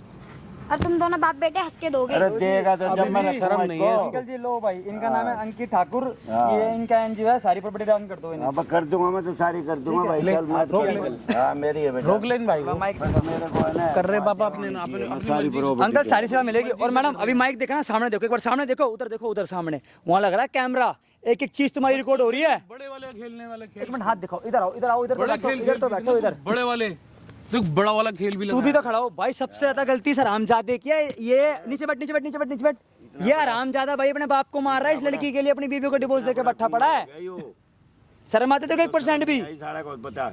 और तुम दोनों बाप बेटे हंस के दोगे। अरे देगा तो जब अभी मैं भी शर्म रखूंगा नहीं है इसको। इसको। अंकल जी लो भाई, इनका नाम है अंकित ठाकुर, ये इनका एनजीओ है, सारी प्रॉपर्टी डाउन कर दो इन्हें। अब कर दूंगा मैं तो, सारी कर दूंगा भाई। चल मैं रोक ले। हाँ मेरी है बेटा। रोक लेन भाई को। माइक मेरे को है ना, कर रहे पापा अपने सारी प्रॉपर्टी अंकल सारी सेवा मिलेगी। और मैडम अभी माइक देखा ना, सामने देखो एक बार, सामने देखो, उधर सामने वहाँ लग रहा है कैमरा, एक एक चीज तुम्हारी रिकॉर्ड हो रही है। बड़े वाले खेलने वाले खेल। एक मिनट हाथ दिखाओ, इधर आओ, इधर आओ, इधर तो बड़ा बैठो, खेल इधर तो बैठो, इधर। बड़े वाले देख, बड़ा वाला खेल भी तू भी तो खड़ा हो भाई। सबसे ज्यादा गलती सर हरामजादे की है ये। नीचे बैठ, नीचे बैठ, नीचे बैठ, नीचे बैठ। ये हरामजादा भाई अपने बाप को मार रहा है इस लड़की के लिए, अपनी बीवी को डिवोर्स देके बैठा पड़ा है। शर्म आते तेरे को 1% भी? सारा कुछ पता।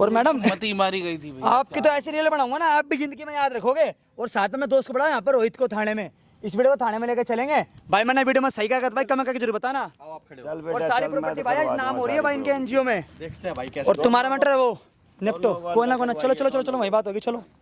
और मैडम मती मारी गई थी भाई। आपकी तो ऐसी रील बनाऊंगा ना, आप भी जिंदगी में याद रखोगे। और साथ में दोस्त को बढ़ाओ यहाँ पर, रोहित को थाने में, इस वीडियो को थाने में लेकर चलेंगे भाई। मैंने वीडियो में सही कहा भाई, कमेंट करके जरूर बताना। चल और बेटा सारी चल, मैं प्रॉपर्टी तो भाई करवा नाम दूंगा हो रही है भाई इनके एनजीओ में। देखते हैं भाई कैसे। और तुम्हारा मैटर है वो निपटो, कोई ना चलो चलो चलो चलो वही बात होगी, चलो।